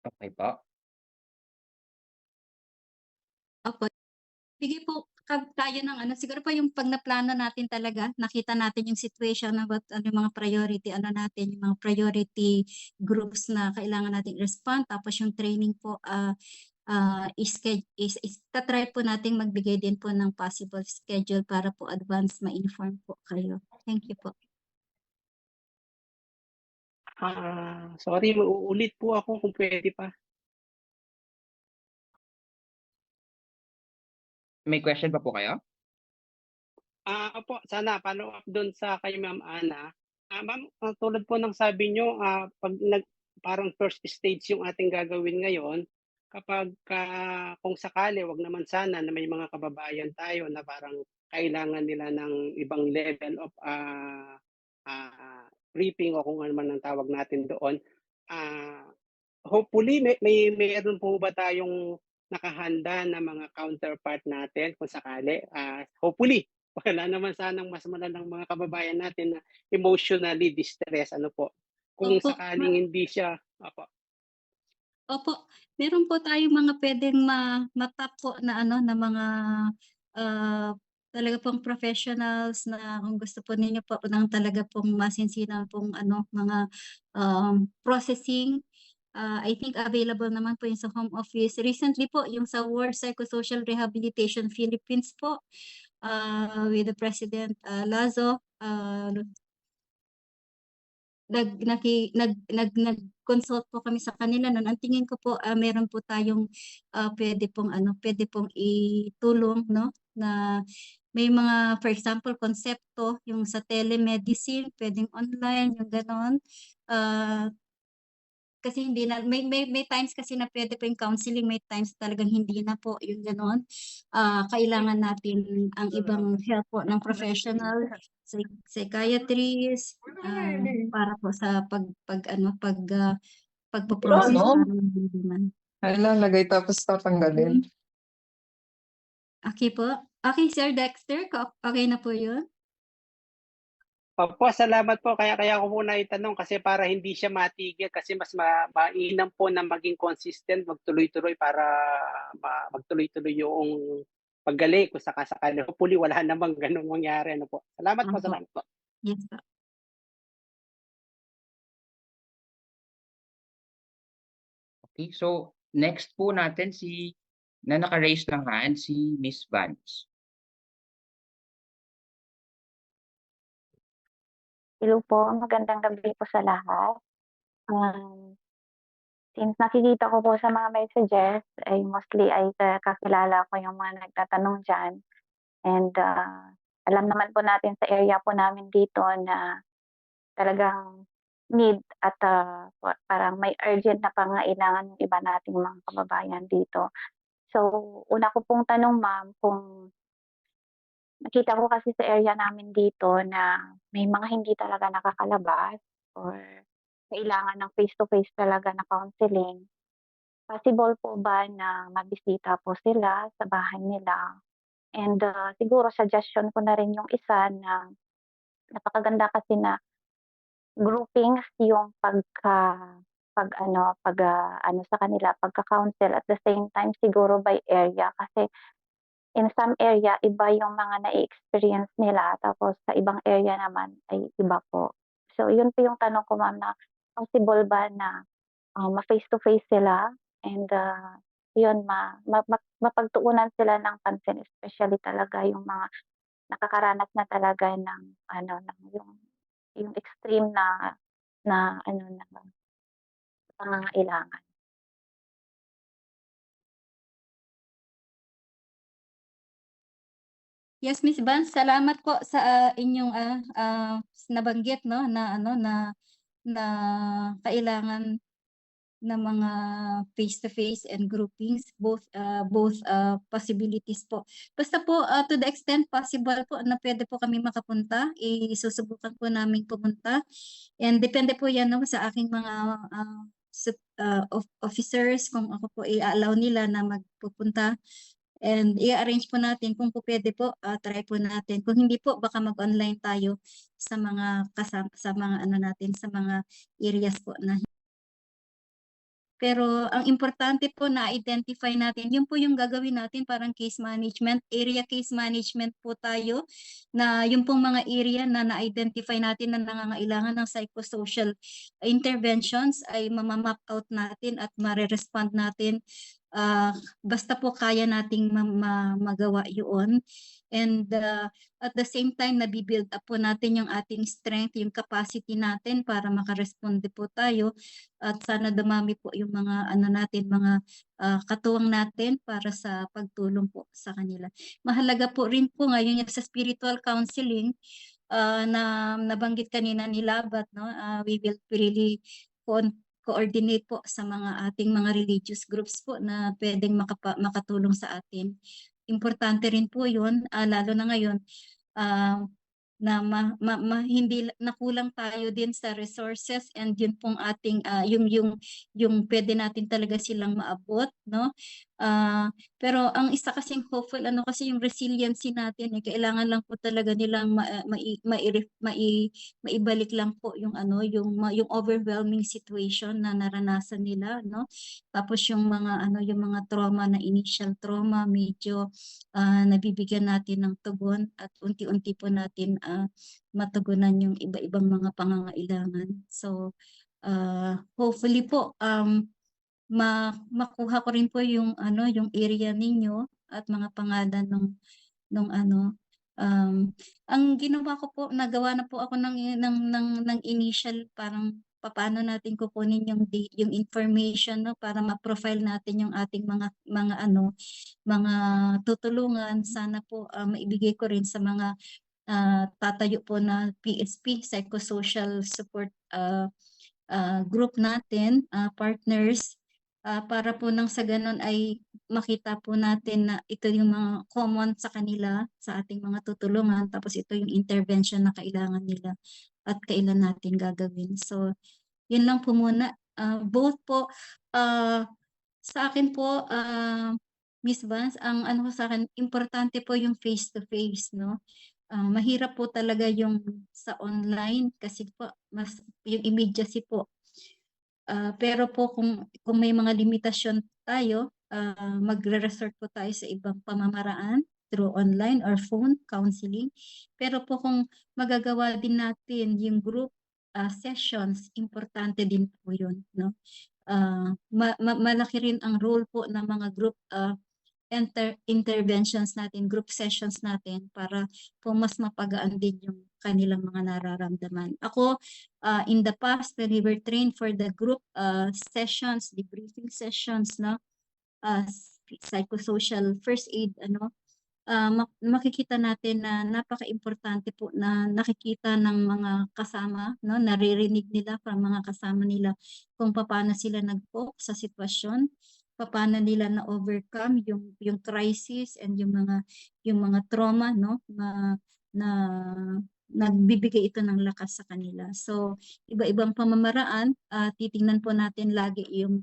Okay po.
Opo. Sige po, tayo ng siguro po yung pag naplano natin talaga, nakita natin yung situation na yung mga priority, natin, yung mga priority groups na kailangan natin respond, tapos yung training po, tatry po nating magbigay din po ng possible schedule para po advance ma-inform po kayo. Thank you po.
Sorry, mauulit po ako kung pwede pa.
May question pa po kayo?
Opo, sana follow up doon sa kay Ma'am Ana. Ma'am, tulad po ng sabi nyo, pag parang first stage yung ating gagawin ngayon, kapag kung sakali, wag naman sana na may mga kababayan tayo na parang kailangan nila ng ibang level of briefing o kung ano man ang tawag natin doon. Hopefully, mayroon po ba tayong nakahanda na mga counterpart natin kung sakali? Hopefully, wala naman sanang mas malalang mga kababayan natin na emotionally distressed. Ano po? Kung
Opo.
sakaling hindi siya,
Opo, meron po tayong mga pwedeng matap po na na mga talaga pong professionals na kung gusto po ninyo po ng talaga pong masinsinan pong mga processing. I think available naman po yung sa home office. Recently po, yung sa World Psychosocial Rehabilitation Philippines po, with the President Lazo, nag-consult po kami sa kanila noon. Ang tingin ko po meron po tayong pwede pong itulong, no, na may mga, for example, konsepto yung sa telemedicine, pwedeng online, yung ganon. Kasi hindi na, may times kasi na pwede po yung counseling, may times talagang hindi na po yung ganon. Kailangan natin ang ibang help po ng professional, psychiatrist, para po sa pagpo-process ng naman.
Ilalagay tapos tatanggalin.
Okay po. Okay, Sir Dexter, okay na po yun?
Opo, salamat po. Kaya ko po naitanong kasi para hindi siya matigil kasi mas mainam po na maging consistent, magtuloy-tuloy para magtuloy-tuloy yung paggali kung sakasakali. Hopefully wala namang ganung mangyari. Ano po. Salamat po, salamat po.
Yes po.
Okay, so next po natin na naka-raise ng hand si Miss Vance.
Hello po, magandang gabi po sa lahat. Since nakikita ko po sa mga messages, ay mostly ay kakilala ko yung mga nagtatanong dyan. And alam naman po natin sa area po namin dito na talagang need at parang may urgent na pangailangan yung iba nating mga kababayan dito. So, una ko pong tanong, ma'am, kung nakita ko kasi sa area namin dito na may mga hindi talaga nakakalabas or kailangan ng face-to-face talaga na counseling. Possible po ba na mabisita po sila sa bahay nila? And siguro suggestion ko na rin yung isa na napakaganda kasi na groupings yung sa kanila pagka-counsel at the same time siguro by area kasi in some area, iba yung mga na-experience nila. Tapos sa ibang area naman ay iba po. So yun po yung tanong ko, ma'am, na possible ba na ma-face-to-face sila and yun, mapagtuunan sila ng pansin, especially talaga yung mga nakakaranas na talaga ng yung extreme na pangangailangan.
Yes, Miss Vance, salamat po sa inyong nabanggit, no, na kailangan ng mga face-to-face and groupings, both possibilities po. Basta po to the extent possible po na pwede po kami makapunta, isusubukan po namin pumunta. And depende po yan, no, sa aking mga officers kung ako po i-allow nila na magpupunta. And i-arrange po natin kung po pwede po, try po natin. Kung hindi po, baka mag-online tayo sa mga sa mga areas po na. Pero ang importante po na identify natin, yun po yung gagawin natin, parang case management, area case management po tayo, na yung pong mga area na na-identify natin na nangangailangan ng psychosocial interventions ay mamamap out natin at mare-respond natin basta po kaya nating magawa yun. And at the same time, nabibuild up po natin yung ating strength, yung capacity natin para makaresponde po tayo. At sana dumami po yung mga mga katuwang natin para sa pagtulong po sa kanila. Mahalaga po rin po ngayon yung sa spiritual counseling na nabanggit kanina ni Labat, no? We will really coordinate po sa mga ating mga religious groups po na pwedeng makatulong sa atin. Importante rin po yun, lalo na ngayon, na hindi nakulang tayo din sa resources, and yun pong ating yung pwede natin talaga silang maabot, no? Pero ang isa kasing hopeful kasi yung resiliency natin, kailangan lang po talaga nilang maibalik lang po yung yung overwhelming situation na naranasan nila, no? Tapos yung mga trauma na initial trauma, medyo nabibigyan natin ng tugon at unti-unti po natin matugunan yung iba-ibang mga pangangailangan. So hopefully po makuha ko rin po yung yung area ninyo at mga pangalan nung ang ginawa ko po, nagawa na po ako ng initial, parang paano natin kukunin yung information, no, para ma-profile natin yung ating mga tutulungan. Sana po maibigay ko rin sa mga tatayo po na PSP, psychosocial support group natin, partners, para po nang sa ganon ay makita po natin na ito yung mga common sa kanila, sa ating mga tutulungan, tapos ito yung intervention na kailangan nila at kailan natin gagawin. So, yun lang po muna. Both po, sa akin po, Miss Vance, ang ko sa akin, importante po yung face-to-face, no? Mahirap po talaga yung sa online kasi po, yung immediacy po. Pero po kung may mga limitasyon tayo, magre-resort po tayo sa ibang pamamaraan through online or phone counseling. Pero po kung magagawa din natin yung group sessions, importante din po yun, no? Malaki rin ang role po ng mga group interventions natin, group sessions natin, para po mas mapagaan din yung kanilang mga nararamdaman. Ako, in the past, when we were trained for the group sessions, debriefing sessions, no, psychosocial first aid, makikita natin na napaka-importante po na nakikita ng mga kasama, no, naririnig nila from mga kasama nila kung paano sila nag-cope sa sitwasyon, paano nila na-overcome yung crisis and yung mga trauma, no, na nagbibigay ito ng lakas sa kanila. So, iba-ibang pamamaraan, titingnan po natin lagi yung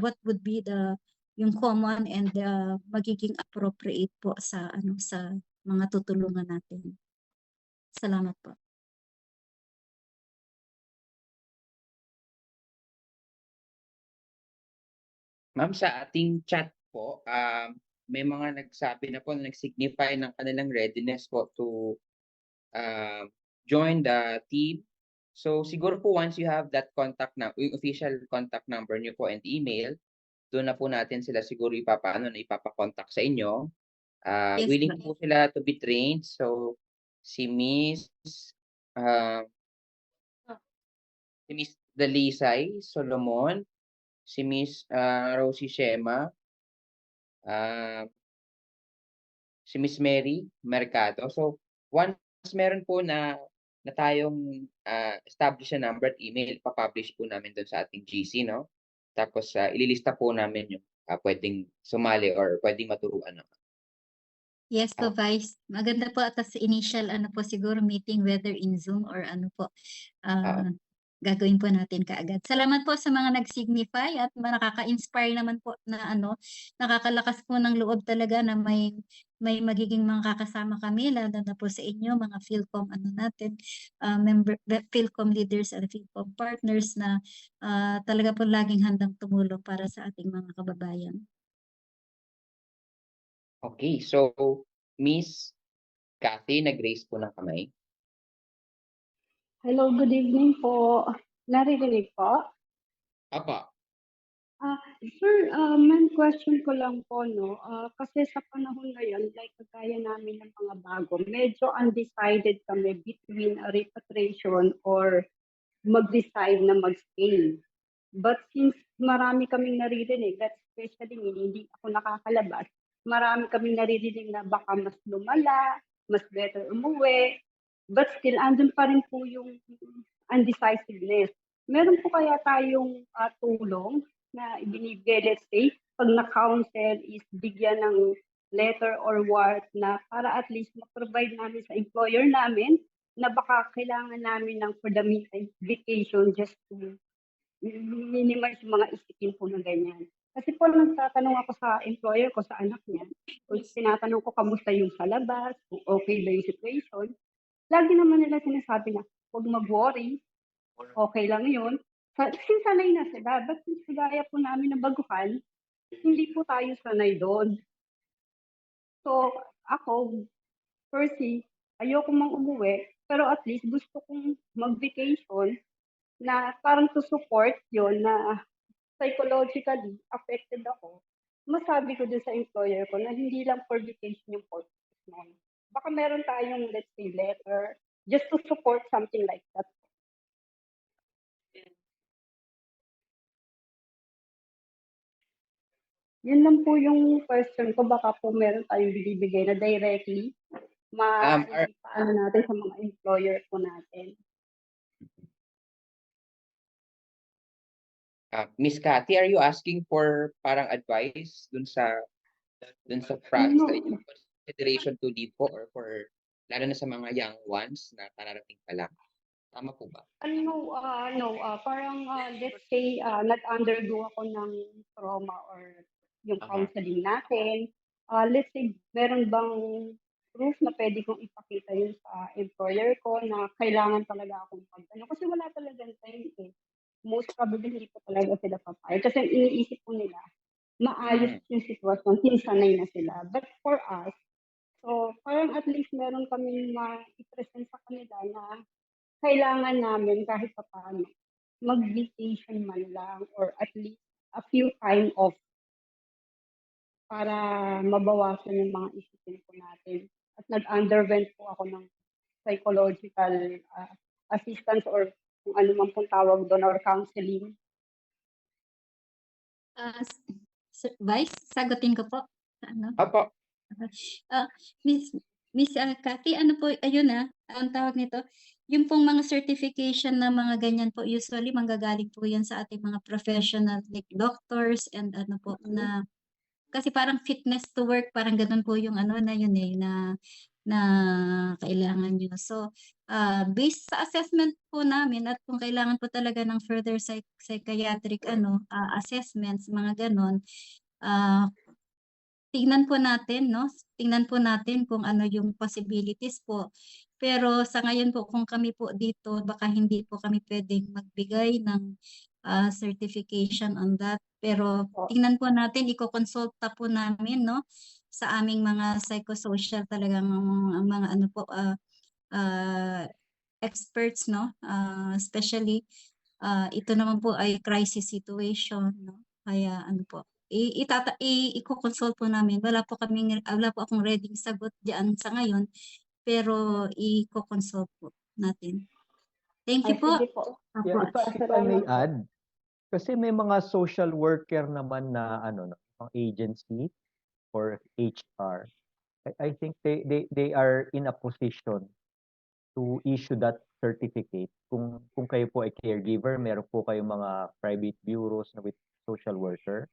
what would be yung common and magiging appropriate po sa sa mga tutulungan natin. Salamat po.
Ma'am, sa ating chat po, may mga nagsabi na po na nag-signify ng kanilang readiness po to join the team. So siguro po once you have that contact na, yung official contact number niyo po and email, doon na po natin sila siguro ipapakontak sa inyo.
Yes,
Willing
ma'am.
po sila to be trained. So si Miss Dalisay Solomon, si Miss Rosie Shema, si Miss Mary Mercado. So once meron po na tayong establish na number at email, papublish po namin doon sa ating GC, no? Tapos ililista po namin yung pwedeng sumali or pwedeng maturuan. No?
Yes po, Vice. Maganda po at sa initial po siguro meeting, whether in Zoom or po, gagawin po natin kaagad. Salamat po sa mga nag-signify at nakaka-inspire naman po na nakakalakas po ng loob talaga na may magiging mga kakasama kami, lalo na po sa inyo, mga PhilCom natin, PhilCom leaders and PhilCom partners na talaga po laging handang tumulong para sa ating mga kababayan.
Okay, so Miss Kathy, nag-raise po ng kamay.
Hello, good evening po. Naririnig po?
Apa.
Sir, ma'am, question ko lang po, no? Kasi sa panahon ngayon, like kagaya namin ng mga bago, medyo undecided kami between a repatriation or mag-decide na mag-stay. But since marami kaming naririnig, that especially me, hindi ako nakakalabas, marami kaming naririnig na baka mas lumala, mas better umuwi, but still, andun pa rin po yung undecisiveness. Meron po kaya tayong tulong na ibinibigay, let's say, pag na-counsel is bigyan ng letter or what na para at least ma-provide namin sa employer namin na baka kailangan namin ng for the meantime vacation just to minimize yung mga isipin po na ganyan. Kasi po nagtatanong ako sa employer ko, sa anak niya, o tinatanong ko kamusta yung sa labas, kung okay ba yung situation. Lagi naman nila sinasabi na, huwag mag-worry, okay lang yun. Kasi sanay na sila, but gaya po namin ng baguhan, hindi po tayo sanay doon. So, ako, firstly, ayoko mang umuwi, pero at least gusto kong mag-vacation na parang to support yon na psychologically affected ako. Masabi ko din sa employer ko na hindi lang for vacation yung purpose nun. Baka meron tayong, let's say, letter just to support something like that. Yun lang po yung question ko. Baka po meron tayong binibigay na directly paano natin sa mga employer po natin.
Miss Cathy, are you asking for parang advice dun sa consideration to leave po or for lalo na sa mga young ones na kararating pa lang? Tama po ba?
No, parang let's say nag-undergo ako ng trauma or yung counseling natin. Let's say meron bang proof na pwede kong ipakita yun sa employer ko na kailangan talaga akong kasi wala talagang time eh. Most probably hindi po talaga sila papayag kasi iniisip po nila maayos yung sitwasyon, sanay na sila. But for us, so parang at least meron kaming ma-present sa kanila na kailangan namin kahit pa paano mag-vacation man lang or at least a few time off para mabawasan yung mga isipin po natin. At nag-underwent po ako ng psychological assistance or kung ano man pong tawag doon or counseling.
Vice, sagutin ko po. Ano?
Apo.
Miss Cathy, ano po, ayun ang tawag nito, yung pong mga certification na mga ganyan po, usually manggagaling po yan sa ating mga professional like doctors and ano po na, kasi parang fitness to work, parang ganun po yung ano na yun na kailangan nyo. So, based sa assessment po namin at kung kailangan po talaga ng further psychiatric assessments, mga ganun, tingnan po natin, no? Tingnan po natin kung ano yung possibilities po. Pero sa ngayon po, kung kami po dito, baka hindi po kami pwedeng magbigay ng certification on that. Pero tingnan po natin, iko-consulta po namin, no? Sa aming mga psychosocial talagang mga ano po, experts, no? Especially, ito naman po ay crisis situation, no? Kaya ano po, i-consult po namin. Wala po akong ready sagot diyan sa ngayon, pero i-consult po natin. Thank you po.
Yeah, if I may add, kasi may mga social worker naman na mga agency or HR. I think they are in a position to issue that certificate. Kung kayo po ay caregiver, meron po kayong mga private bureaus na with social worker.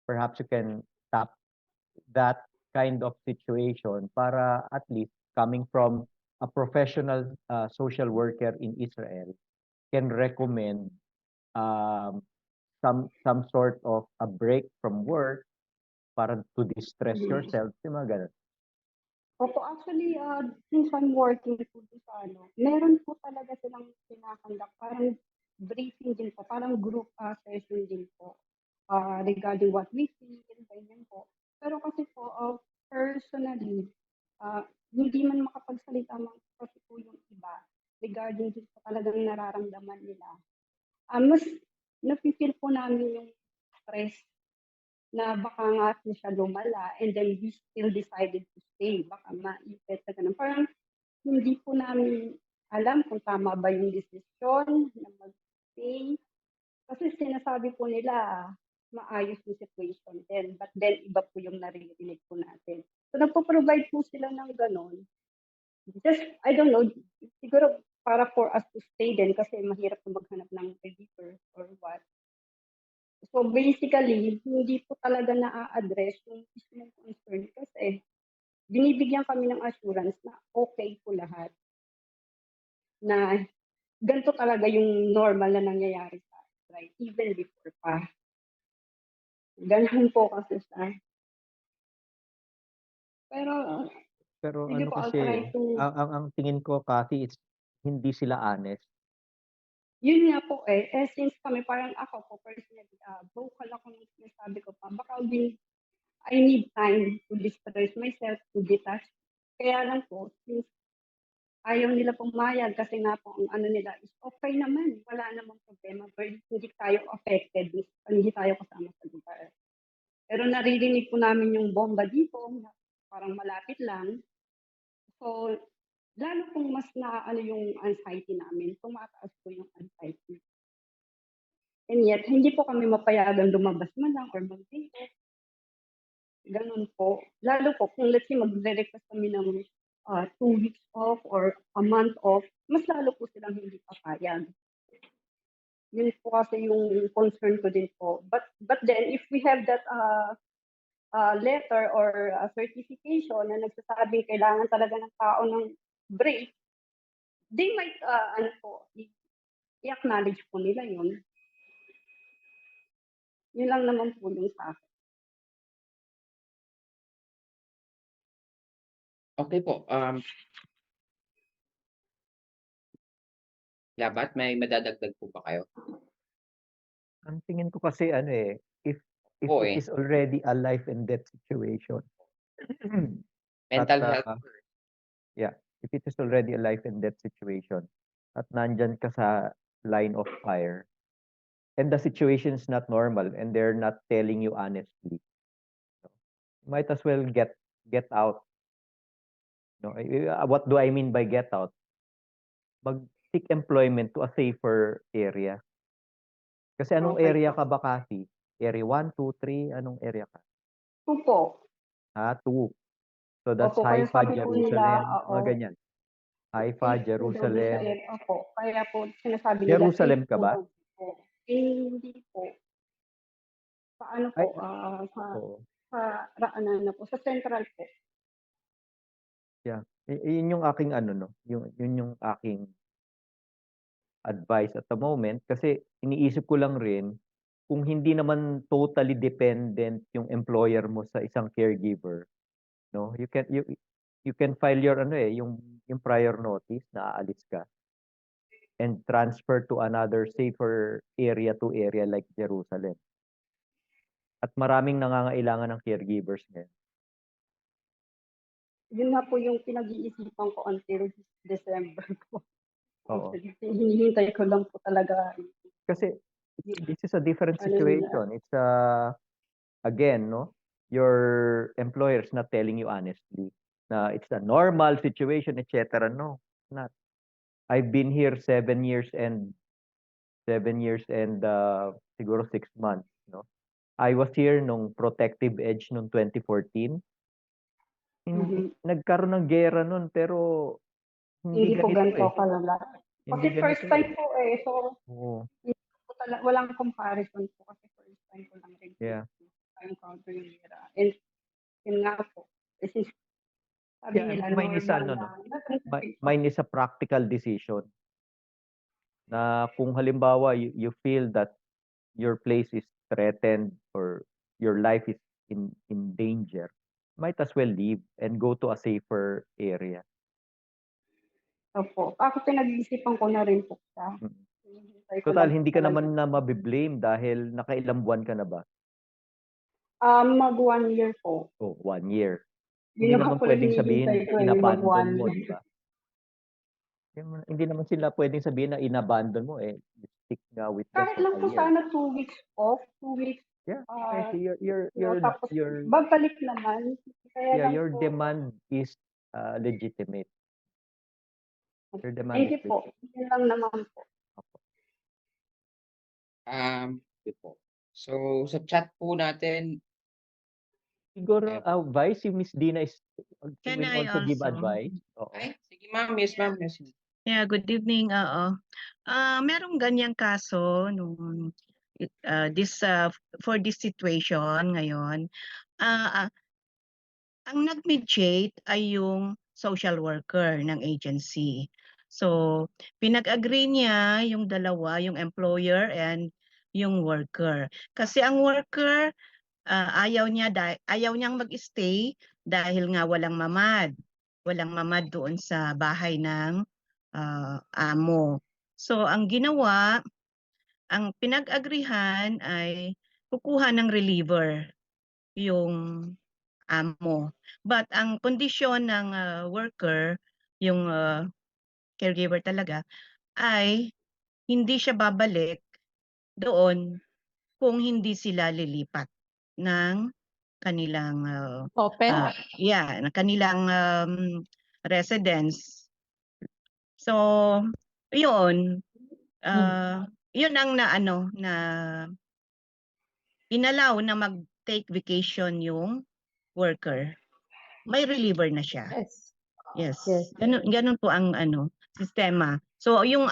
Perhaps you can tap that kind of situation para at least coming from a professional social worker in Israel can recommend some sort of a break from work para to distress yourself, mga ganun.
Opo, actually, since I'm working po sa meron po talaga silang pinakandak, parang briefing din po, parang group session din po regarding what we feel, ganyan po. Pero kasi po, personally, hindi man makapagsalita kasi po yung iba regarding sa talagang nararamdaman nila. Mas nafe-feel po namin yung stress na baka nga po siya lumala and then we still decided to stay. Baka maipit na ganun. Parang hindi po namin alam kung tama ba yung desisyon na mag-stay. Kasi sinasabi po nila maayos yung situation din. But then iba po yung naririnig po natin. So nagpo-provide po sila ng ganun. Just, I don't know, siguro para for us to stay din kasi mahirap na maghanap ng reliever or what. So basically, hindi po talaga na-address yung mismong concern kasi binibigyan kami ng assurance na okay po lahat. Na ganito talaga yung normal na nangyayari sa atin, right? Even before pa. Ganun po kasi siya. Pero
Pero
sige
ano
po, I'll
kasi,
try to...
ang tingin ko kasi is hindi sila honest.
Yun nga po since kami parang ako po personally, vocal ako nung sinasabi ko pa, baka I need time to distress myself, to detach. Kaya lang po, since ayaw nila pumayag kasi nga po ang ano nila is okay naman, wala namang problema, pero hindi tayo affected, hindi tayo kasama sa lugar. Pero naririnig po namin yung bomba dito, na parang malapit lang. So, lalo pong mas naano yung anxiety namin, tumataas po yung anxiety. And yet, hindi po kami mapayagan lumabas man lang or mag-date. Ganun po. Lalo po, kung let's say magre-request kami ng 2 weeks off or a month off, mas lalo po silang hindi papayag. Yun po kasi yung concern ko din po. But then, if we have that letter or certification na nagsasabing kailangan talaga ng tao ng break, they might, i-acknowledge po nila yun. Yun lang naman po yung sa akin.
Okay po. Labat, may madadagdag po ba kayo?
Ang tingin ko kasi if
Oo
it is already a life and death situation.
Mental
at,
health.
Yeah, if it is already a life and death situation at nandyan ka sa line of fire and the situation is not normal and they're not telling you honestly, you might as well get out. No, what do I mean by get out? Mag-seek employment to a safer area. Kasi anong
Okay
area
po.
ka ba kasi? Area 1, 2, 3, anong area ka?
2 po.
2. So that's
Opo, kaya
Haifa,
sabi po
Jerusalem,
nila,
mga ganyan. Haifa, Jerusalem.
Opo, kaya po sinasabi nila.
Jerusalem ka ba?
Hindi po. Sa ano po,
Oo.
sa Raanan na po, sa Central po.
Yeah. Yun yung aking yun yung aking advice at the moment kasi iniisip ko lang rin kung hindi naman totally dependent yung employer mo sa isang caregiver, no? You can file your yung prior notice na aalis ka and transfer to another safer area like Jerusalem. At maraming nangangailangan ng caregivers ngayon.
Yun na po yung pinag-iisipan ko until December po.
Oo.
Hinihintay ko lang po talaga.
Kasi this is a different situation. It's again, no? Your employer is not telling you honestly na it's a normal situation, etc. No, not. I've been here 7 years and siguro 6 months, no? I was here nung Protective Edge nung 2014. Nagkaroon ng gera nun pero
Hindi po ganito kalala. Kasi first time po so walang comparison po kasi first time ko lang rin encounter yung gera. And yun nga po, sabi nila
mine is a practical decision na kung halimbawa you feel that your place is threatened or your life is in danger, might as well leave and go to a safer area.
Opo. Ako pinag-iisipan ko na rin po siya.
Total, hindi ka naman na mabiblame dahil nakailang buwan ka na ba?
Mag 1 year po.
Oh, 1 year.
Hindi
naman pwedeng sabihin inabandon mo, di ba? Hindi naman sila pwedeng sabihin na inabandon mo stick nga with
kahit lang po sana 2 weeks off, 2 weeks
Yeah,
Ah,
okay.
tapos babalik naman. Kaya lang
Your
po,
demand is legitimate. Your demand
thank
is
you po.
legitimate.
Yun lang naman po.
Opo.
Okay po. So, sa chat po natin,
Siguro, Vice, si Miss Dina
Can
will
I
also give
also?
advice. Oo.
ay, sige ma'am, yes ma'am, yes.
Yeah, good evening. Oo. Merong ganyang kaso nung for this situation ngayon. Ang nag-mediate ay yung social worker ng agency. So, pinag-agree niya yung dalawa, yung employer and yung worker. Kasi ang worker, ayaw niyang mag-stay dahil nga walang mamad. Walang mamad doon sa bahay ng amo. So, ang ginawa, ang pinag-agrihan ay kukuha ng reliever yung amo. But ang kondisyon ng worker, yung caregiver talaga, ay hindi siya babalik doon kung hindi sila lilipat ng kanilang
Open?
ng kanilang residence. So, yun. Yun ang na inalaw na mag-take vacation yung worker. May reliever na siya.
Yes.
Yes. Ganun po ang sistema. So yung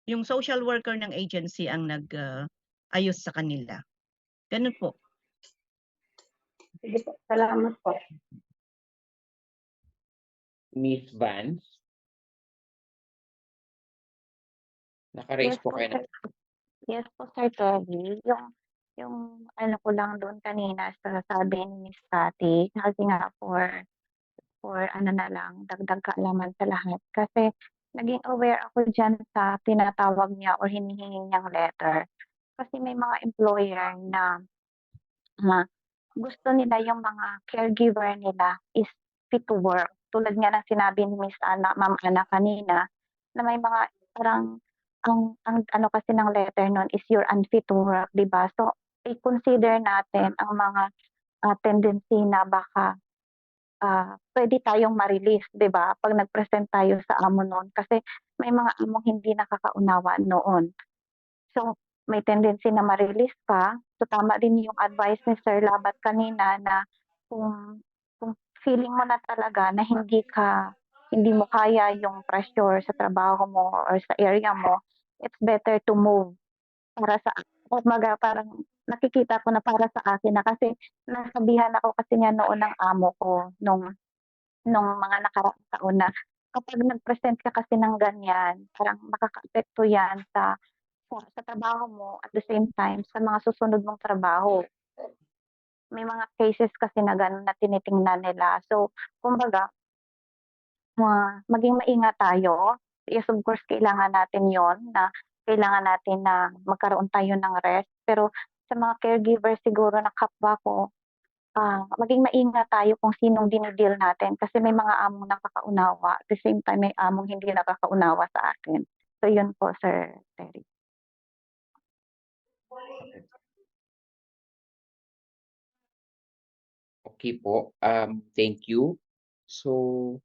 yung social worker ng agency ang ayos sa kanila. Ganun po.
Sige po, salamat po.
Miss Vance. Naka-raise
Yes
po
po,
kayo.
sir. Yes po, Sir Kelly. Yung ano ko lang doon kanina sa sabi ni Miss Cathy, kasi nga for ano na lang, dagdag kaalaman sa lahat. Kasi naging aware ako dyan sa tinatawag niya or hinihingi niyang letter. Kasi may mga employer na gusto nila yung mga caregiver nila is fit to work. Tulad nga ng sinabi ni Miss Ana, Ma'am Ana kanina, na may mga parang ang ano kasi ng letter nun is you're unfit to work, di ba? So, i-consider natin ang mga tendency na baka pwede tayong ma-release, di ba? Pag nag-present tayo sa amo noon. Kasi may mga among hindi nakakaunawa noon. So, may tendency na ma-release ka. So, tama din yung advice ni Sir Labat kanina na kung feeling mo na talaga na hindi mo kaya yung pressure sa trabaho mo or sa area mo, it's better to move. Para sa parang nakikita ko na para sa akin na kasi nasabihan ako kasi niya noon ng amo ko nung mga nakaraang taon na kapag nag-present ka kasi ng ganyan, parang makaka-apekto yan sa trabaho mo at the same time sa mga susunod mong trabaho. May mga cases kasi na gano'n na tinitingnan nila. So, kumbaga, maging maingat tayo. Yes, of course, kailangan natin yon na kailangan natin na magkaroon tayo ng rest. Pero sa mga caregiver siguro na kapwa ko, maging maingat tayo kung sinong dinideal natin kasi may mga among nakakaunawa. At the same time, may among hindi nakakaunawa sa akin. So, yun po, Sir Terry.
Okay po. Thank you. So,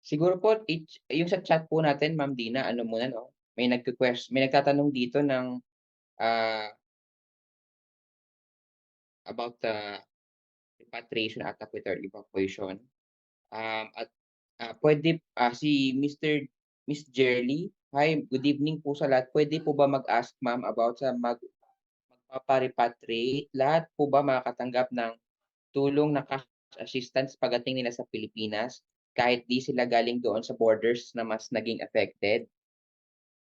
siguro po, yung sa chat po natin, Ma'am Dina, ano muna, no? May nagtatanong dito ng about the repatriation at acquittal evacuation. At pwede si Miss Jerly, hi, good evening po sa lahat. Pwede po ba mag-ask ma'am about sa magpapa-repatriate? Lahat po ba makakatanggap ng tulong na cash assistance pagdating nila sa Pilipinas kahit di sila galing doon sa borders na mas naging affected?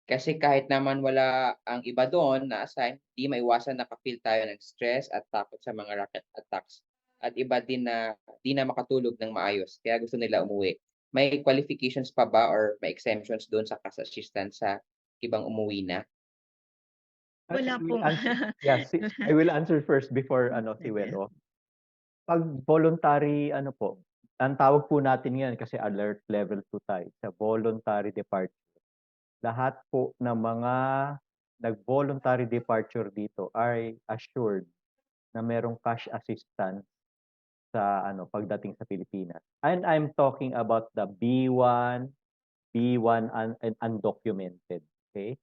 Kasi kahit naman wala ang iba doon na assign, di maiwasan na ka-feel tayo ng stress at takot sa mga rocket attacks. At iba din na di na makatulog ng maayos, kaya gusto nila umuwi. May qualifications pa ba or may exemptions doon sa cash assistance sa ibang umuwi na?
Wala po.
Yes, I will answer first before si Welo. Pag voluntary po, ang tawag po natin ngayon kasi alert level 2 tayo sa voluntary departure. Lahat po ng mga nag-voluntary departure dito ay assured na merong cash assistance sa pagdating sa Pilipinas. And I'm talking about the B1 and undocumented. Okay?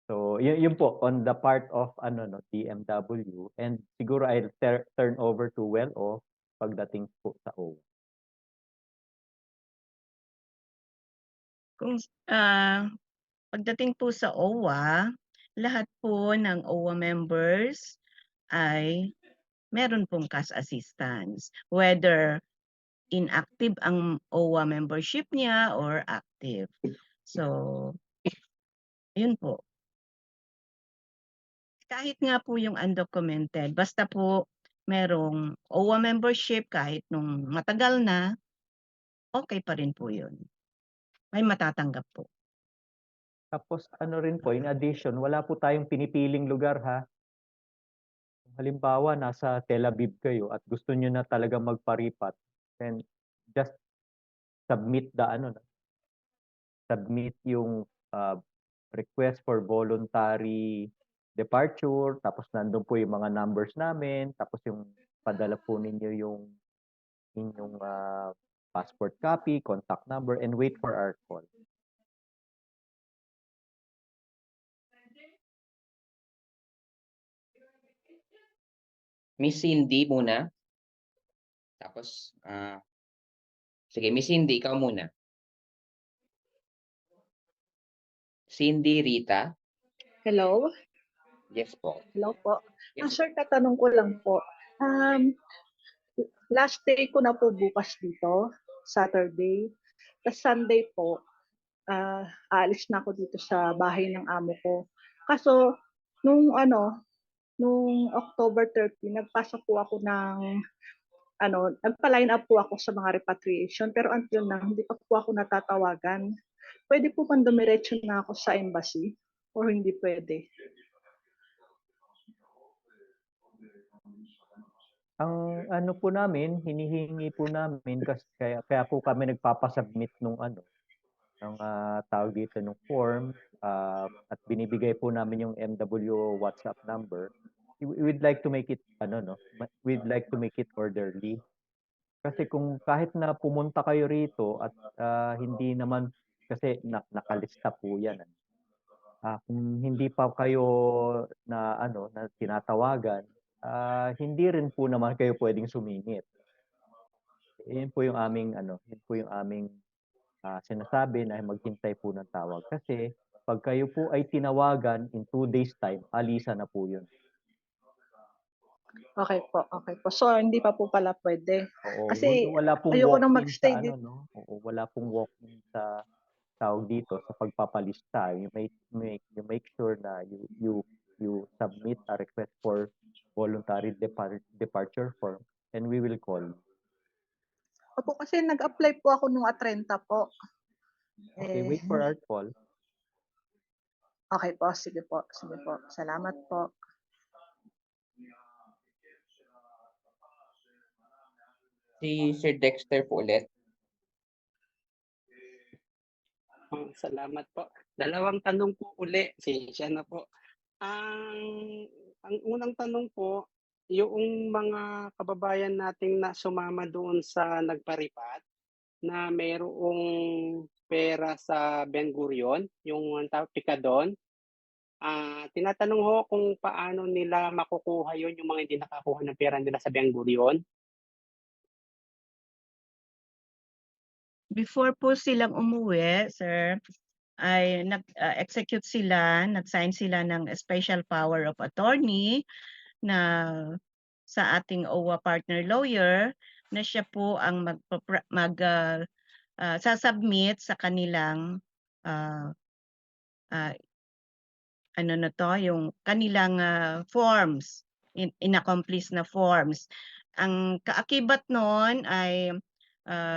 So, yun po on the part of DMW, and siguro I'll turn over to Well-O pagdating po sa OWA.
Pagdating po sa OWA, lahat po ng OWA members ay meron pong cash assistance, whether inactive ang OWA membership niya or active. So, yun po. Kahit nga po yung undocumented, basta po merong OWA membership kahit nung matagal na, okay pa rin po yun. May matatanggap po.
Tapos rin po, in addition, wala po tayong pinipiling lugar ha. Halimbawa, nasa Tel Aviv kayo at gusto nyo na talaga magparipat, then just submit yung request for voluntary departure, tapos nandun po yung mga numbers namin, tapos yung padala po ninyo yung inyong passport copy, contact number, and wait for our call.
Miss Cindy muna. Tapos, sige, Miss Cindy, ikaw muna. Cindy Rita.
Hello?
Yes po.
Hello po.
Yes.
Sir, tatanong ko lang po. Last day ko na po bukas dito, Saturday. Tapos Sunday po, aalis na ako dito sa bahay ng amo ko. Kaso, nung October 30, nagpasa po ako ng nagpa-line up po ako sa mga repatriation, pero until now, hindi pa po ako natatawagan. Pwede po bang dumiretso na ako sa embassy or hindi pwede?
Ang po namin, hinihingi po namin kasi kaya po kami nagpapasubmit ng tawag dito ng form at binibigay po namin yung MW WhatsApp number. We'd like to make it we'd like to make it orderly. Kasi kung kahit na pumunta kayo rito at hindi naman kasi nakalista po yan. Kung hindi pa kayo na tinatawagan, hindi rin po naman kayo pwedeng sumingit. Yun po yung aming sinasabi na maghintay po ng tawag. Kasi pag kayo po ay tinawagan in 2 days time, alisa na po yun.
Okay po. So, hindi pa po pala pwede.
Oo,
Kasi
wala pong
ayoko nang
walk-in
magstay
sa
dito.
Oo, wala pong walk-in sa tawag dito sa pagpapalista. You make sure na you submit a request for voluntary departure form and we will call you.
Opo, kasi nag-apply po ako nung 30 po.
Okay, wait for our call.
Okay po, sige po. Salamat po.
Si Sir Dexter po ulit.
Salamat po. Dalawang tanong po uli. Siya na po. Ang unang tanong po, yung mga kababayan nating na sumama doon sa nagparipat na mayroong pera sa Ben Gurion, yung pikadon. Tinatanong ho kung paano nila makukuha yun, yung mga hindi nakakuha ng pera nila sa Ben Gurion.
Before po silang umuwi, sir, ay nag-execute sila, nag-sign sila ng special power of attorney na sa ating OWA partner lawyer na siya po ang sasubmit sa kanilang yung kanilang forms, inaccomplish na forms. Ang kaakibat noon ay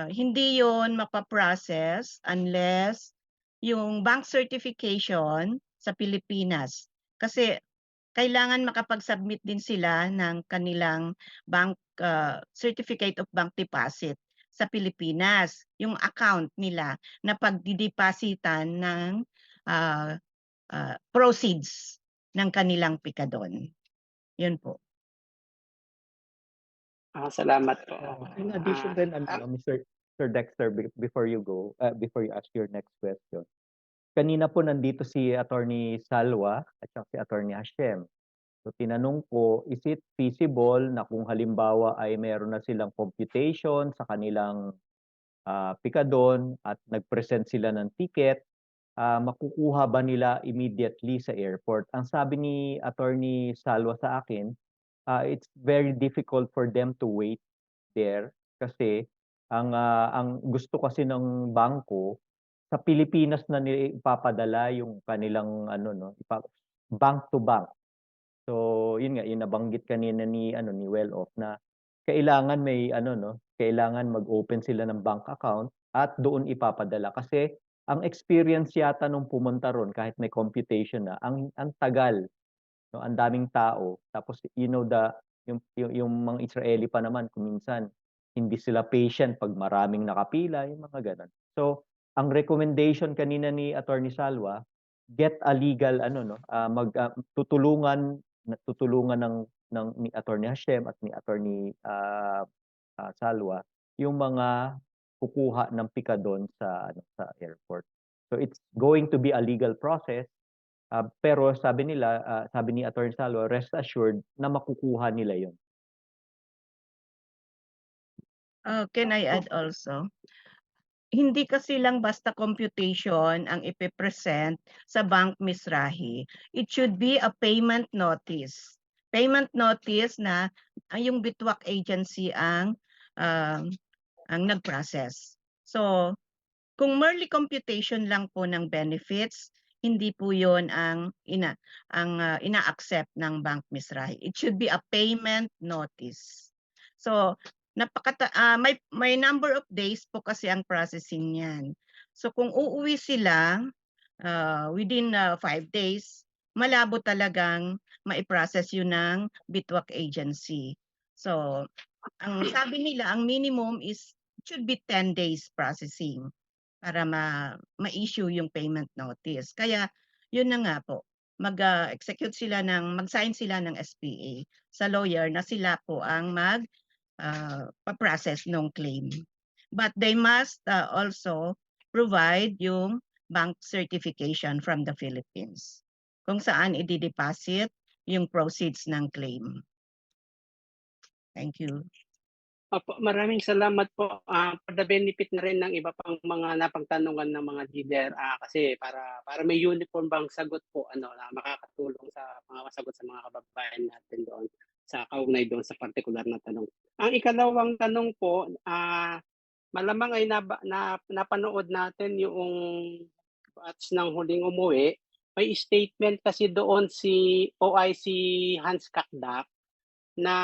hindi yon mapaprocess unless yung bank certification sa Pilipinas. Kasi kailangan makapag-submit din sila ng kanilang bank certificate of bank deposit sa Pilipinas, yung account nila na pagdidepositan ng proceeds ng kanilang pikadon. Yun po.
Salamat po.
In addition then, Mr. Dexter, before you go, before you ask your next question, kanina po nandito si Attorney Salwa at saka si Attorney Hashem. So tinanong ko, is it feasible na kung halimbawa ay meron na silang computation sa kanilang pikadon at nag-present sila ng ticket, makukuha ba nila immediately sa airport? Ang sabi ni Attorney Salwa sa akin, it's very difficult for them to wait there kasi ang gusto kasi ng bangko sa Pilipinas na nila ipapadala yung kanilang bank to bank. So yun nga, yung nabanggit kanina ni Well-Off na kailangan kailangan mag-open sila ng bank account at doon ipapadala kasi ang experience yata nung pumunta ron kahit may computation na ang tagal, no, ang daming tao, tapos yung mga Israeli pa naman kung minsan hindi sila patient pag maraming nakapila, yung mga ganun. So ang recommendation kanina ni Attorney Salwa, get a legal tutulungan ni Attorney Hashem at ni Attorney Salwa yung mga kukuha ng pikadon sa airport. So it's going to be a legal process, pero sabi ni Attorney Salwa, rest assured na makukuha nila yon.
Can I add also? Hindi kasi lang basta computation ang ipipresent sa Bank Mizrahi. It should be a payment notice. Payment notice na yung Bitwak agency ang nag-process. So, kung merely computation lang po ng benefits, hindi po 'yon ang ina-accept ng Bank Mizrahi. It should be a payment notice. So, may number of days po kasi ang processing niyan. So kung uuwi sila within 5 days, malabo talagang maiprocess yun ng Bitwak agency. So ang sabi nila, ang minimum should be 10 days processing para ma-issue yung payment notice. Kaya yun na nga po, mag-execute sila mag-sign sila ng SPA sa lawyer na sila po ang pa-process ng claim. But they must also provide yung bank certification from the Philippines kung saan i-deposit yung proceeds ng claim. Thank you.
Maraming salamat po. For the benefit na rin ng iba pang mga napagtanungan ng mga leader, kasi para may uniform bang sagot po na makakatulong sa mga sagot sa mga kababayan natin doon sa kaugnay doon sa particular na tanong. Ang ikalawang tanong po, malamang ay napanood natin yung batch ng huling umuwi. May statement kasi doon si OIC Hans Kakdak na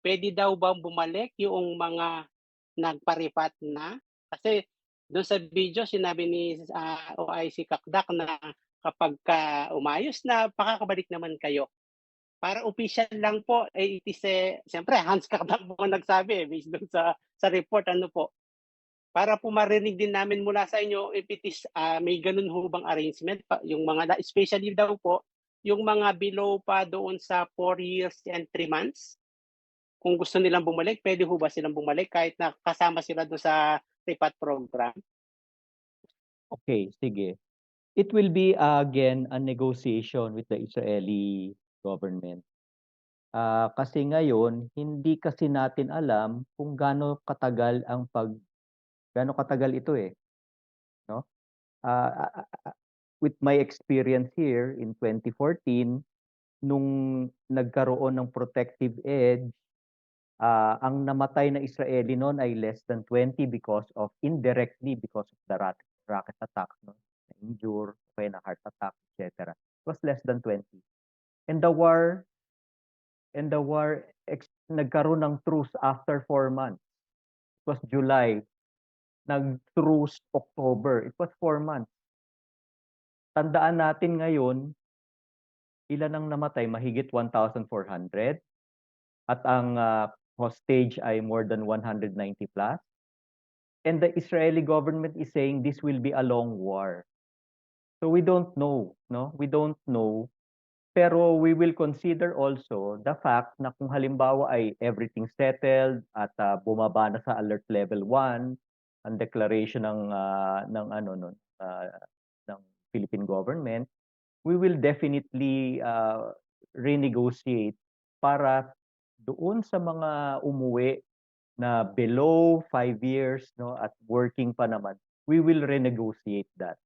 pwede daw bang bumalik yung mga nagparipat na? Kasi doon sa video, sinabi ni OIC Kakdak na kapag umayos na, pakakabalik naman kayo. Para official lang po, it is siyempre Hans Kakdak po nagsabi based doon sa report, po. Para po marinig din namin mula sa inyo, if it is may ganun ho bang arrangement, yung mga, especially daw po, yung mga below pa doon sa 4 years and 3 months, kung gusto nilang bumalik, pwede ho ba silang bumalik kahit na kasama sila doon sa RIPAT program?
Okay, sige. It will be again a negotiation with the Israeli government. Kasi ngayon, hindi kasi natin alam kung gaano katagal ito no? With my experience here in 2014, nung nagkaroon ng protective edge, ang namatay na Israeli noon ay less than 20 indirectly because of the rocket attack, no? Na-injure, na heart attack, etc. It was less than 20. And the war nagkaroon ng truce after 4 months. It was July. Nag-truce October. It was 4 months. Tandaan natin ngayon, ilan ang namatay? Mahigit 1,400. At ang hostage ay more than 190 plus. And the Israeli government is saying this will be a long war. So we don't know, no? We don't know Pero we will consider also the fact na kung halimbawa ay everything settled at bumaba na sa alert level 1 ang declaration ng ano nun ng Philippine government, we will definitely renegotiate para doon sa mga umuwi na below 5 years, no, at working pa naman, we will renegotiate that.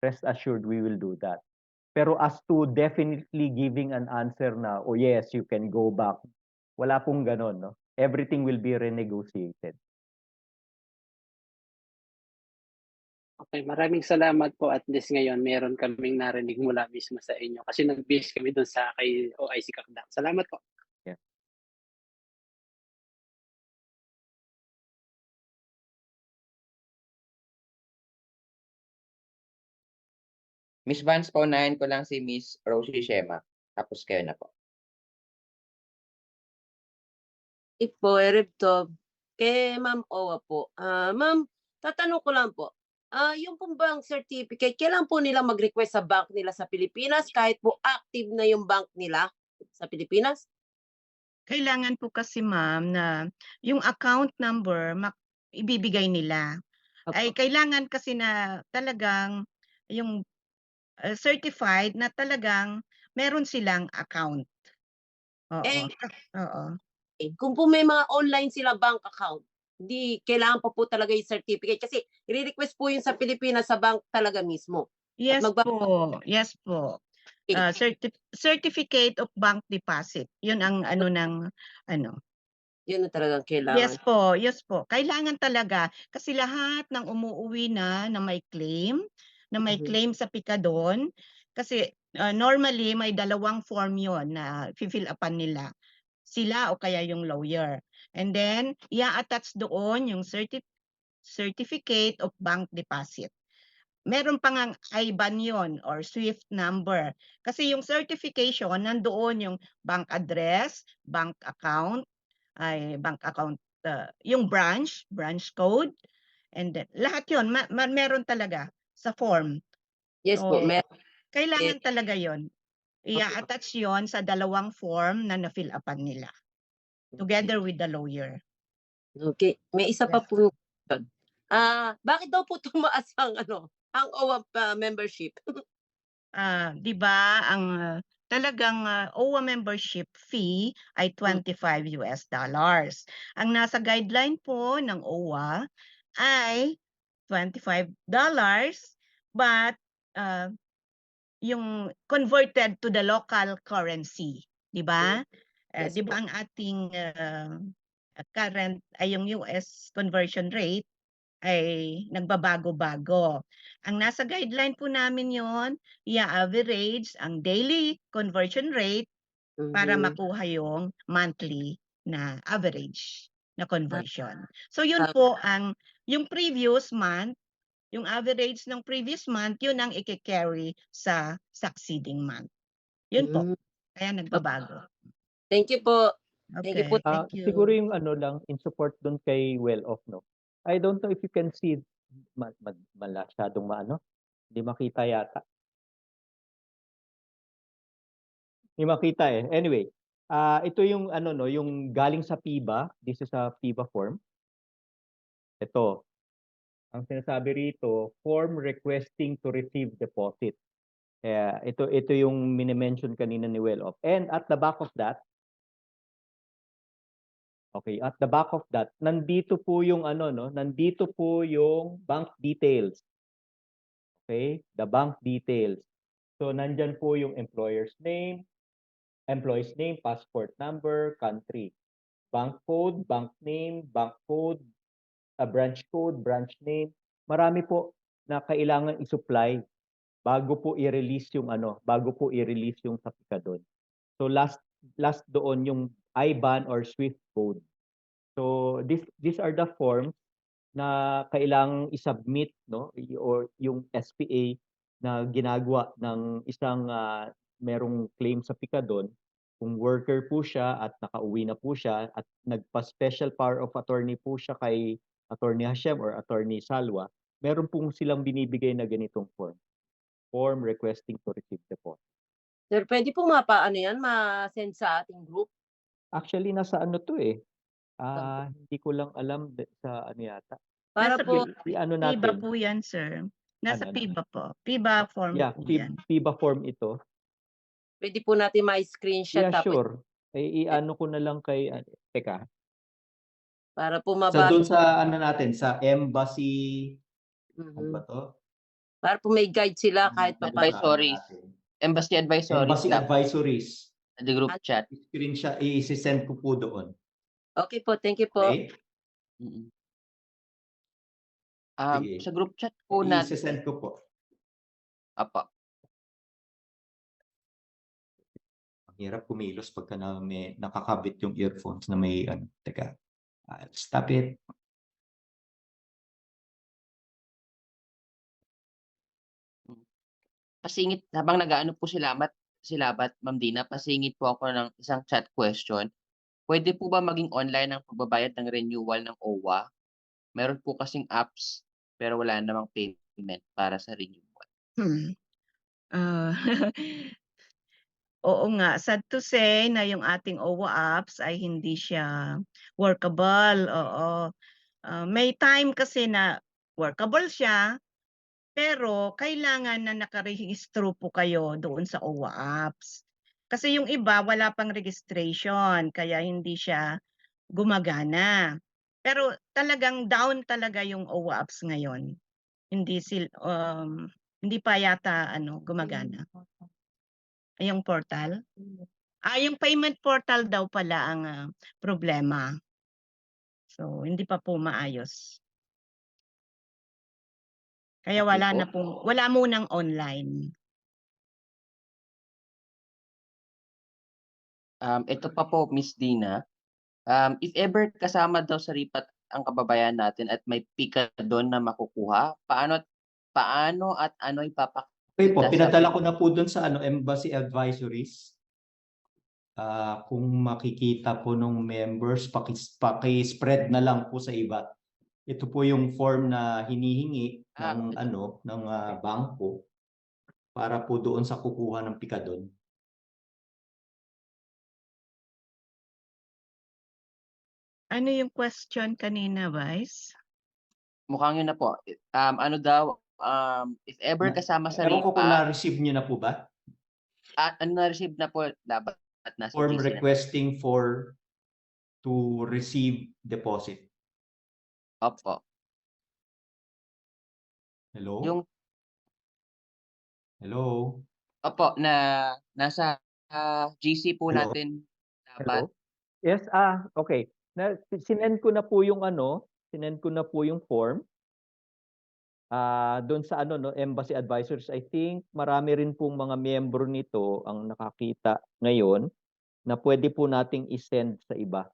Rest assured, we will do that. Pero as to definitely giving an answer na, oh yes, you can go back, wala pong ganon, no? Everything will be renegotiated.
Okay, maraming salamat po. At least ngayon, meron kaming narinig mula mismo sa inyo. Kasi nag-base kami doon sa kay OIC Kakdak. Salamat po.
Yeah.
Miss Vance, paunahin ko lang si Miss Rosie Shema. Tapos kayo na po.
Po, Eripto, kay Ma'am Owa po. Ma'am, tatanong ko lang po. Yung pong bang certificate, kailan po nila mag-request sa bank nila sa Pilipinas kahit po active na yung bank nila sa Pilipinas?
Kailangan po kasi ma'am na yung account number ibibigay nila. Ay kailangan kasi na talagang yung certified na talagang meron silang account. Oo. Oo.
Kung po may mga online sila bank account, di kailangan pa po talaga yung certificate kasi i-request po yun sa Pilipinas sa bank talaga mismo.
Yes po. Yes po. Certificate of bank deposit. Yun ang ano ng ano.
Yun na talagang kailangan.
Yes po, yes po. Kailangan talaga kasi lahat ng umuuwi na may claim, sa pikadon kasi normally may dalawang form yon na fill upan nila. Sila o kaya yung lawyer. And then i-attach doon yung certificate of bank deposit. Meron pang ang IBAN yon or SWIFT number. Kasi yung certification, nandoon yung bank address, bank account, yung branch code, and then, lahat yon meron talaga sa form.
Yes po,
kailangan talaga yon. I-attach yon sa dalawang form na na-fill upan nila together with the lawyer.
Okay, may isa pa po. Bakit daw po tumaas ang OWA membership?
Di ba ang talagang OWA membership fee ay $25. Ang nasa guideline po ng OWA ay $25 but yung converted to the local currency, di ba?
Yes,
Di ba ang ating current ay yung US conversion rate ay nagbabago-bago. Ang nasa guideline po namin yon, i-average ang daily conversion rate para makuha yung monthly na average na conversion. So yun po yung previous month, yung average ng previous month, yun ang i-carry sa succeeding month. Yun po. Kaya nagbabago.
Thank you po.
Okay.
Thank you.
Siguro yung lang in support doon kay Well-Off, no. I don't know if you can see masyadong hindi makita yata. Hindi makita eh. Anyway, ito yung yung galing sa PIBA. This is a PIBA form. Ito. Ang sinasabi rito, form requesting to receive deposit. Ito yung mini-mention kanina ni Well-Off. And at the back of that, at the back of that, nandito po yung nandito po yung bank details. Okay? The bank details. So nandyan po yung employer's name, employee's name, passport number, country, bank code, bank name, bank code, branch code, branch name. Marami po na kailangan i-supply bago po i-release yung sa pikadon. So last doon yung IBAN or SWIFT code. So these are the forms na kailangang i-submit, no, or yung SPA na ginagawa ng isang merong claim sa pikadon. Kung worker po siya at nakauwi na po siya at nagpa-special power of attorney po siya kay Attorney Hashem or Attorney Salwa, meron pong silang binibigay na ganitong form requesting to receive deposit.
Sir, pwede po ano yan, ma-send sa ating group?
Actually, nasa ano to eh.
Saan po?
Hindi ko lang alam sa ano yata.
Para
Nasa
po,
I-ano
PIBA
natin.
po yan, sir. Nasa
Ano?
PIBA po. PIBA form
Yeah,
po yan.
FIBA form ito.
pwede po natin ma-screenshot
Yeah,
tapos
sure. I-ano ko na lang kay, teka.
para po
Sa doon
mabasa.
sa ano natin, sa embassy, ano ba to?
Para po may guide sila kahit pa paano.
Advisories. Embassy advisories.
Embassy
dapat.
advisories.
The group chat.
Screenshot, i-send ko po doon.
Okay po, thank you po.
Okay? Sige.
Sa group chat po natin.
I-send ko po.
Apa.
Ang hirap kumilos pagka may nakakabit yung earphones na may ano. Teka. I'll stop it.
Pasingit, habang nag-aano po sila, Ma'am Dina, pasingit po ako ng isang chat question. Pwede po ba maging online ang pagbabayad ng renewal ng OWA? Meron po kasing apps, pero wala namang payment para sa renewal.
Oo nga, sad to say na yung ating OWA apps ay hindi siya workable. Oo. May time kasi na workable siya, pero kailangan na nakarehistro po kayo doon sa OWA apps. Kasi yung iba wala pang registration, kaya hindi siya gumagana. Pero talagang down talaga yung OWA apps ngayon. Hindi pa yata gumagana. Yung portal? Yung payment portal daw pala ang problema. So, hindi pa po maayos. Kaya wala munang online.
Ito pa po, Miss Dina. If ever kasama daw sa RIPAT ang kababayan natin at may pika doon na makukuha, paano at ano ipapakita?
Okay po, pinadala ko na po doon sa embassy advisories. Kung makikita po nung members, paki-spread na lang po sa iba. Ito po yung form na hinihingi ng ng bangko para po doon sa kukuha ng pikadon.
Ano yung question kanina, Vice?
Mukhang yun na po. Ano daw, if ever kasama sa
Ewan ko kung
RIPAT,
na-receive nyo na po ba?
at na-receive na po, dapat nasa
Form
GC na.
requesting to receive deposit.
Opo.
Hello? Hello?
Opo, nasa GC po
Hello?
natin
Hello?
dapat.
Yes, okay. Sinend ko na po yung sinend ko na po yung form. Doon sa Embassy Advisors, I think marami rin pong mga miyembro nito ang nakakita ngayon na pwede po nating i-send sa iba.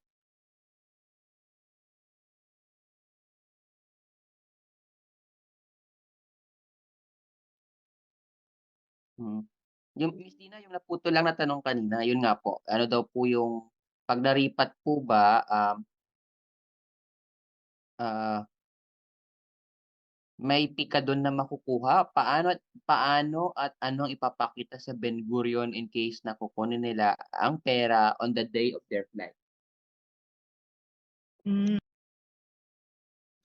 Yung Miss Dina, yung naputo lang na tanong kanina, yun nga po. Ano daw po yung pag naripat po ba, may pika doon na makukuha? Paano at anong ipapakita sa Ben Gurion in case na kukunin nila ang pera on the day of their flight?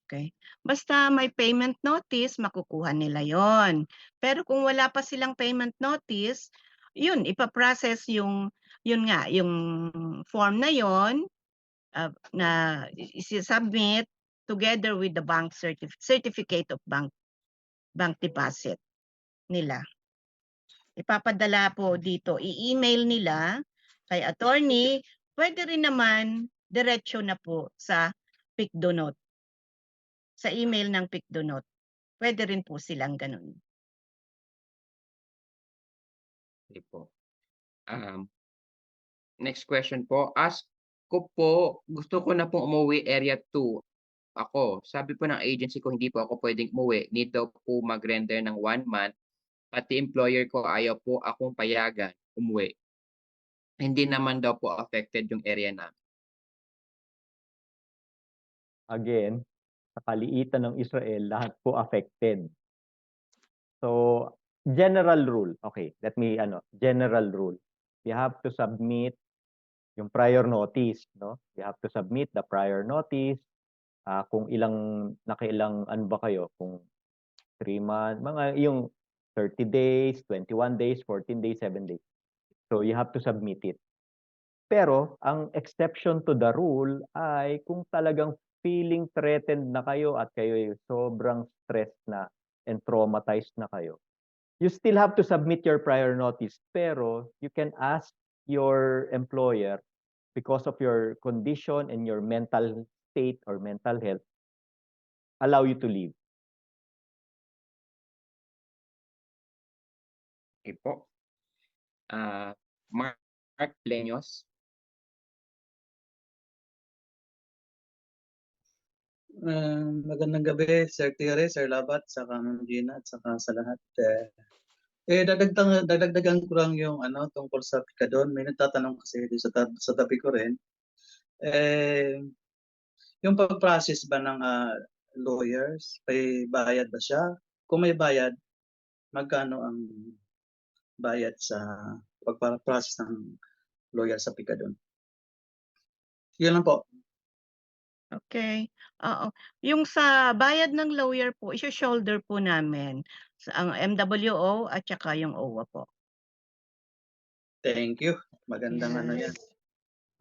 Okay. Basta may payment notice, makukuha nila yon. Pero kung wala pa silang payment notice, yun, ipaprocess yung form na yon na isi-submit together with the bank certificate of bank deposit nila. Ipapadala po dito, i-email nila kay attorney, pwede rin naman diretso na po sa PICDONOT. Sa email ng PICDONOT. Pwede rin po silang ganun.
Okay po. Next question po. Ask ko po, gusto ko na pong umuwi area 2. Ako, sabi po ng agency ko, hindi po ako pwedeng umuwi. Need daw po mag-render ng 1 month. Pati employer ko, ayaw po akong payagan umuwi. Hindi naman daw po affected yung area namin.
Again, sa kaliitan ng Israel, lahat po affected. So, general rule. Okay, let me general rule. You have to submit yung prior notice, no? You have to submit the prior notice. Kung nakailang ano ba kayo, kung 3 months, mga yung 30 days, 21 days, 14 days, 7 days. So you have to submit it. Pero ang exception to the rule ay kung talagang feeling threatened na kayo at kayo ay sobrang stressed na and traumatized na kayo, you still have to submit your prior notice, pero you can ask your employer, because of your condition and your mental state or mental health, allow you to leave.
Okay po. Mark Pleños.
Magandang gabi, Sir Tire, Sir Labat, saka Ma'am Gina, at saka sa lahat. Dadagdagan ko lang yung tungkol sa pikadon. May nagtatanong kasi sa tabi ko rin. Yung pag-process ba ng lawyers, may bayad ba siya? Kung may bayad, magkano ang bayad sa pag-process ng lawyer sa pikadon? Yun lang po.
Okay. Oo. Yung sa bayad ng lawyer po, i-shoulder po namin ang MWO at saka yung OWA po.
Thank you. Magandang yan.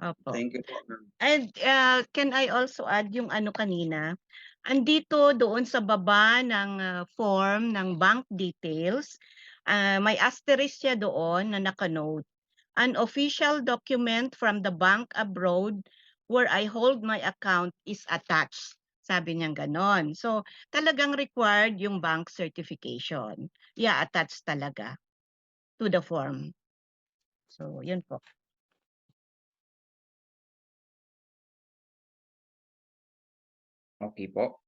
Opo.
Thank you po.
And can I also add yung kanina? Andito doon sa baba ng form ng bank details, may asterisk siya doon na naka-note. An official document from the bank abroad where I hold my account is attached. Sabi niya ganon. So, talagang required yung bank certification. Yeah, attached talaga to the form. So, yun po.
Okay po.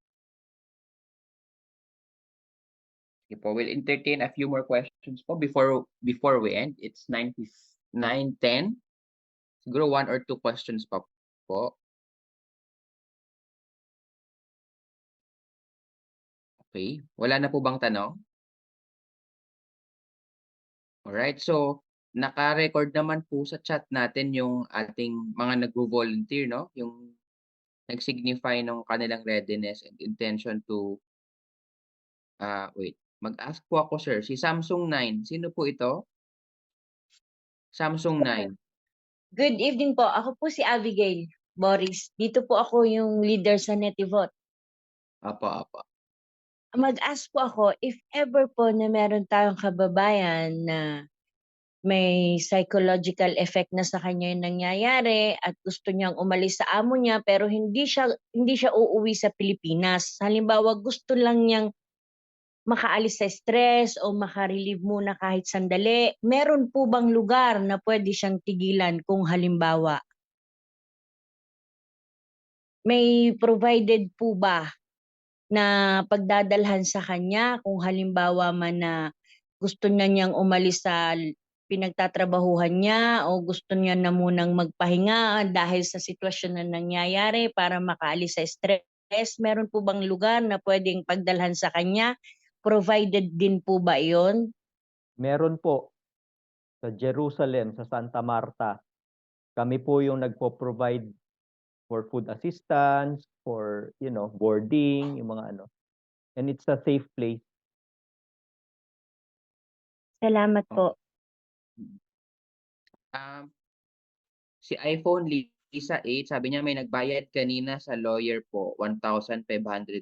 Okay po, we'll entertain a few more questions po before we end. It's 9:10. Siguro 1 or 2 questions pa po. Okay, wala na po bang tanong? Alright, so naka-record naman po sa chat natin yung ating mga nagvo-volunteer, no? Yung nag-signify ng kanilang readiness and intention to wait. Mag-ask po ako, sir. Si Samsung 9. Sino po ito? Samsung 9.
Good evening po. Ako po si Abigail Boris. Dito po ako yung leader sa Netivot.
Apa.
Mag-ask po ako, if ever po na meron tayong kababayan na may psychological effect na sa kanya yung nangyayari at gusto niyang umalis sa amo niya pero hindi siya uuwi sa Pilipinas. Halimbawa, gusto lang niyang makaalis sa stress o makarelieve muna kahit sandali. Meron po bang lugar na pwede siyang tigilan kung halimbawa? May provided po ba na pagdadalhan sa kanya kung halimbawa man na gusto niyang umalis sa pinagtatrabahuhan niya o gusto niya na munang magpahinga dahil sa sitwasyon na nangyayari para makaalis sa stress? Meron po bang lugar na pwedeng pagdalhan sa kanya? Provided din po ba iyon?
Meron po. Sa Jerusalem, sa Santa Marta, kami po yung nagpo-provide for food assistance, for, boarding, yung mga ano. And it's a safe place.
Salamat po.
Si iPhone Lisa 8, sabi niya may nagbayad kanina sa lawyer po, 1,500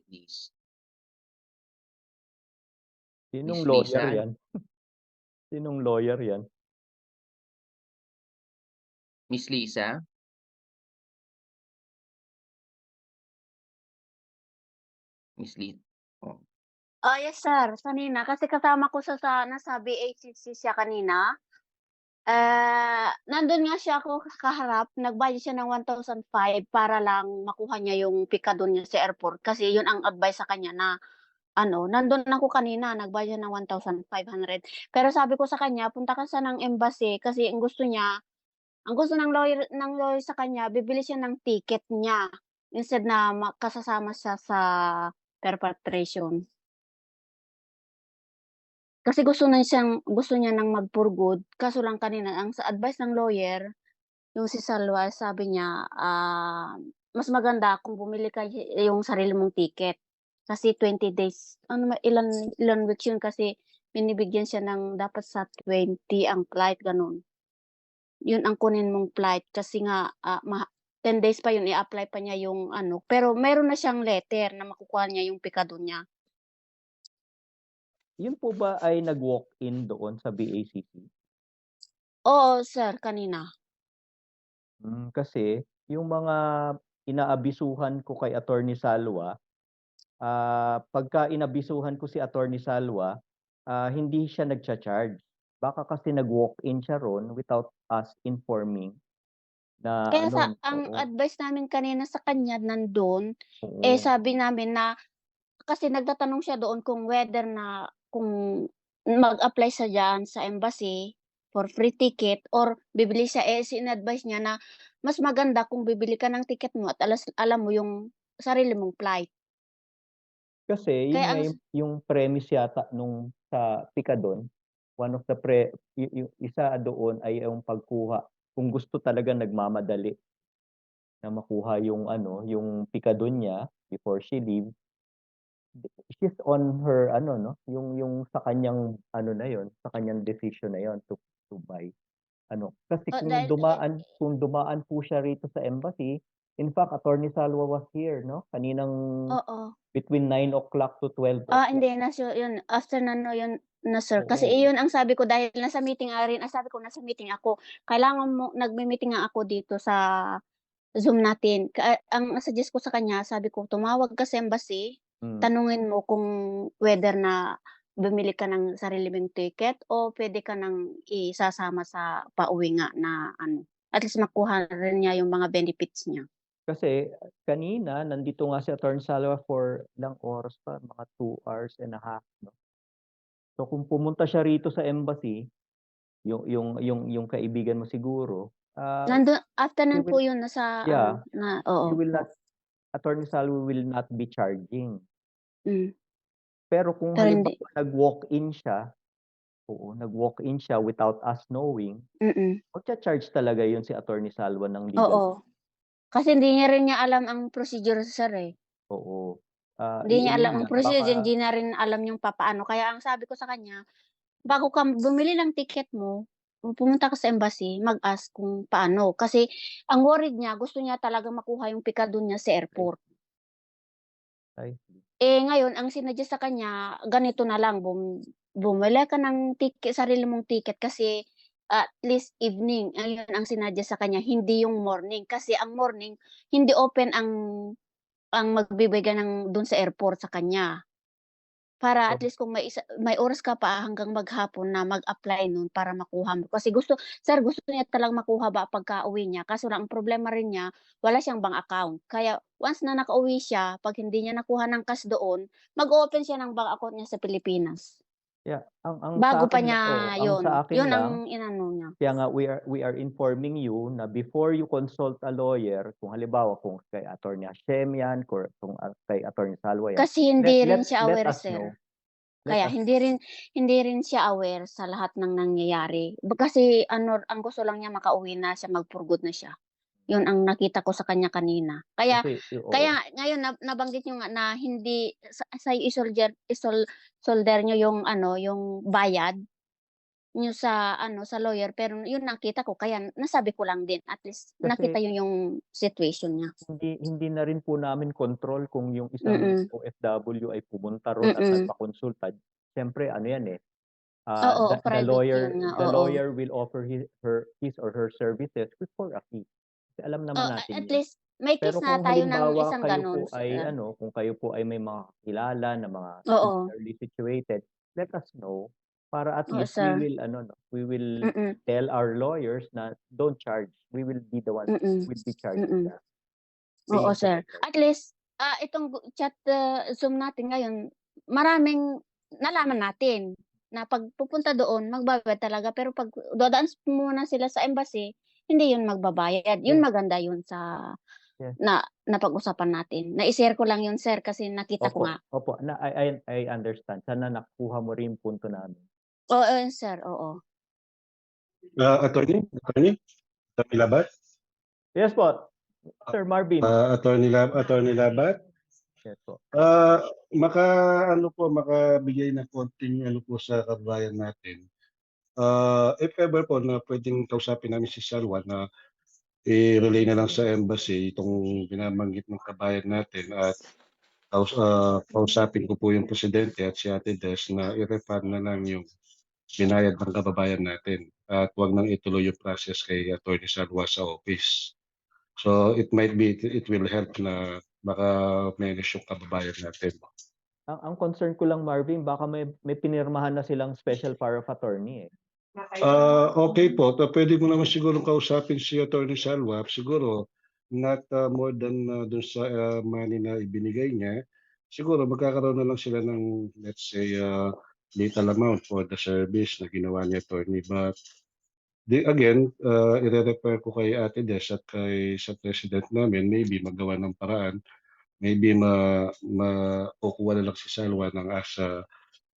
Nis.
Sinong
Miss
lawyer
Lisa?
yan? Sinong lawyer yan?
Miss Lisa? Miss Lisa. Oh.
Yes sir, kanina kasi kasama ko sa nasabi ACC siya kanina. Nandun nga siya ako kaharap, nagbayad siya ng 1,500 para lang makuha niya yung pikadon niya sa airport kasi yun ang advice sa kanya na nandun ako kanina, nagbayad ng 1,500. Pero sabi ko sa kanya, punta ka sa ng embassy kasi ang gusto ng lawyer sa kanya, bibili siya ng ticket niya instead na kasasama siya sa perpetration. Kasi gusto niya nang mag-for good, kaso lang kanina ang sa advice ng lawyer, yung si Salwa sabi niya, mas maganda kung bumili ka yung sarili mong ticket. Kasi 20 days, ilan weeks yun kasi binibigyan siya ng dapat sa 20 ang flight, gano'n. Yun ang kunin mong flight kasi nga 10 days pa yun, i-apply pa niya yung ano, pero meron na siyang letter na makukuha niya yung pikado niya.
Yun po ba ay nag-walk-in doon sa BACC?
Oo, sir, kanina.
Kasi yung mga inaabisuhan ko kay Attorney Salwa, pagka inabisuhan ko si Attorney Salwa, hindi siya nagcha-charge. Baka kasi nag-walk-in siya ron without us informing na
Kaya ang
oo,
advice namin kanina sa kanya nandun,
oo.
sabi namin na kasi nagtatanong siya doon kung whether na kung mag-apply siya diyan sa embassy for free ticket or bibili siya, in-advise niya na mas maganda kung bibili ka ng ticket mo at alam mo yung sarili mong flight.
Kasi yun
Kaya
nga
ang
yung premise yata nung sa Picadon, one of the yung isa doon ay yung pagkuha. Kung gusto talaga nagmamadali na makuha yung yung Picadon niya before she leaves, she's on her yung sa kanyang na yon, sa kanyang decision na yon to buy. Kasi
dahil
kung dumaan po siya rito sa embassy, in fact, Attorney Salwa was here, no? Kaninang
oo.
between 9 o'clock to 12 o'clock.
Hindi yun after na yun na sir, kasi
Oo.
iyon ang sabi ko dahil nasa meeting rin, sabi ko nasa meeting ako, kailangan mo nagme-meeting nga ako dito sa Zoom natin. Ang suggest ko sa kanya, sabi ko tumawag ka sa embassy, tanungin mo kung whether na bumili ka ng sarili mong ticket o pwede ka nang isasama sa pauwi nga na at least makuha rin niya yung mga benefits niya.
Kasi kanina nandito nga si Attorney Salwa for ilang oras pa, mga 2 hours and a half, no? So kung pumunta siya rito sa embassy, yung kaibigan mo siguro,
Nandun afternoon
he
po
will
yun nasa
yeah,
oo
he will
po.
not Attorney Salwa will not be charging.
Hmm.
Pero kung
Pero hindi.
halimbawa nag-walk-in siya without us knowing, magcha-charge talaga yun si Attorney Salwa ng legal.
Oo. Kasi hindi niya alam ang procedure, sir, eh.
Oo.
Hindi niya
Yun
alam ang
nga,
procedure,
baka
hindi na rin alam yung papaano. Kaya ang sabi ko sa kanya, bago ka bumili ng ticket mo, kung pumunta ka sa embassy, mag-ask kung paano. Kasi ang worried niya, gusto niya talaga makuha yung pikado niya sa airport.
I see.
Ngayon ang sinuggest sa kanya, ganito na lang, bumili ka ng sarili mong ticket kasi at least evening. Ayun ang sinuggest sa kanya, hindi yung morning. Kasi ang morning, hindi open ang magbibigay ng dun sa airport sa kanya. Para at least kung may oras ka pa hanggang maghapon na mag-apply nun para makuha mo. Kasi gusto niya talagang makuha ba pagka-uwi niya. Kaso lang ang problema rin niya, wala siyang bank account. Kaya once na nakauwi siya, pag hindi niya nakuha ng cash doon, mag-open siya ng bank account niya sa Pilipinas.
Yeah, ang
Bago
sa
pa
akin
niya
ang sa akin
yun
lang,
ang inano niya.
kaya nga we are informing you na before you consult a lawyer, kung halimbawa kung kay Attorney Hashem yan, kung kay Attorney Salwa yan,
Kasi hindi rin siya
let
aware,
us know.
sir. Kaya hindi rin siya aware sa lahat ng nangyayari. Kasi ang gusto lang niya makauwi na siya, mag-for good na siya. Yun ang nakita ko sa kanya kanina. Kaya ngayon nabanggit niyo nga na hindi sa isolder niyo yung yung bayad niyo sa sa lawyer, pero yun nakita ko kaya nasabi ko lang din at least nakita yun yung situation niya.
Hindi na rin po namin control kung yung isang OFW ay pumunta ron at nagpakonsulta. Siyempre yan
Oo,
the lawyer will offer his or her services for a fee. Kasi alam naman natin
at
yun.
least may case
Pero
na
kung
tayo ng
halimbawa
isang
kayo
ganun,
po ay
sir.
kung kayo po ay may mga kilala na mga
Oo.
similarly situated, let us know para at
Oo,
least
sir.
we will tell our lawyers na don't charge. We will be the ones who will be charging that.
Oo, sir. At least itong chat Zoom natin ngayon, maraming nalaman natin na pag pupunta doon magbabayad talaga, pero pag dadaan muna sila sa embassy, hindi yun magbabayad. Yun maganda yun sa na napag-usapan natin. Na-i-share ko lang yun, sir, kasi nakita ko nga.
Opo, I understand. Sana nakuha mo rin yung punto namin.
Oo, sir, oo.
Attorney Labat?
Yes po, Sir Marvin.
Attorney Labat?
Yes po.
Makabigay ng konting po sa kababayan natin. If ever po na pwedeng kausapin namin si Salwa na i-relay na lang sa embassy itong binabanggit ng kabayan natin at kausapin ko po yung presidente at si Ate Des na i-refund na lang yung binayad ng kababayan natin at wag nang ituloy yung process kay Attorney Salwa sa office. So it will help na maka-manage yung kababayan natin.
Ang concern ko lang, Marvin, baka may pinirmahan na silang special power of attorney eh.
Okay po, pwede mo naman siguro kausapin si Attorney Salwa, siguro not more than dun sa money na ibinigay niya. Siguro magkakaroon na lang sila ng, let's say, little amount for the service na ginawa ni Attorney. But again, i-refer ko kay Ate Des at sa President namin, maybe magawa ng paraan, maybe makukuha na lang si Salwa ng asa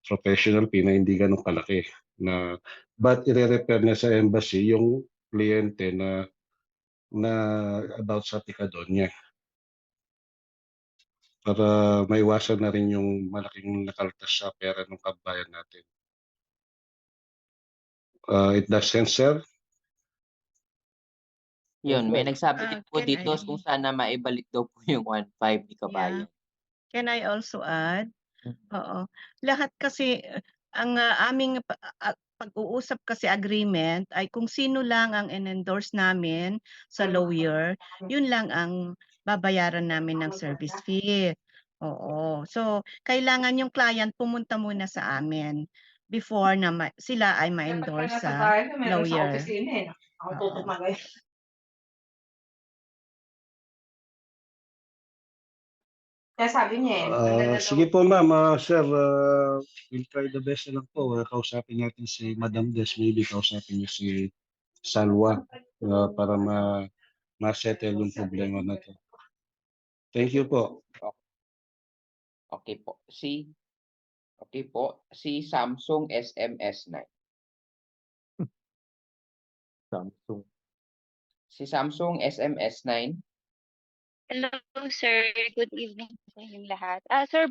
professional fee na hindi ganun kalaki na but i-refer na sa embassy yung kliyente na about sa pikadon niya para maiwasan na rin yung malaking nakaltas sa pera ng kabayan natin. It does sense, sir?
Yun, may nagsabi
Ah,
din po
can
dito
I-
kung sana maibalik daw po yung 1.5 ni Kabayan.
Can I also add? Oo. Lahat kasi ang aming pag-uusap kasi agreement ay kung sino lang ang in-endorse namin sa lawyer, yun lang ang babayaran namin ng service fee. Oo. So, kailangan yung client pumunta muna sa amin before na sila ay ma-endorse sa lawyer. Oo.
Kaya sabi niya eh.
Sige po ma'am, sir, we'll try the best na lang po. Kausapin natin si Madam Des, maybe kausapin niyo si Salwa para ma-settle yung problema na to. Thank you po.
Okay po. Si Samsung SMS9.
Samsung.
Si Samsung SMS9.
Hello, sir. Good evening sa inyong lahat. Sir,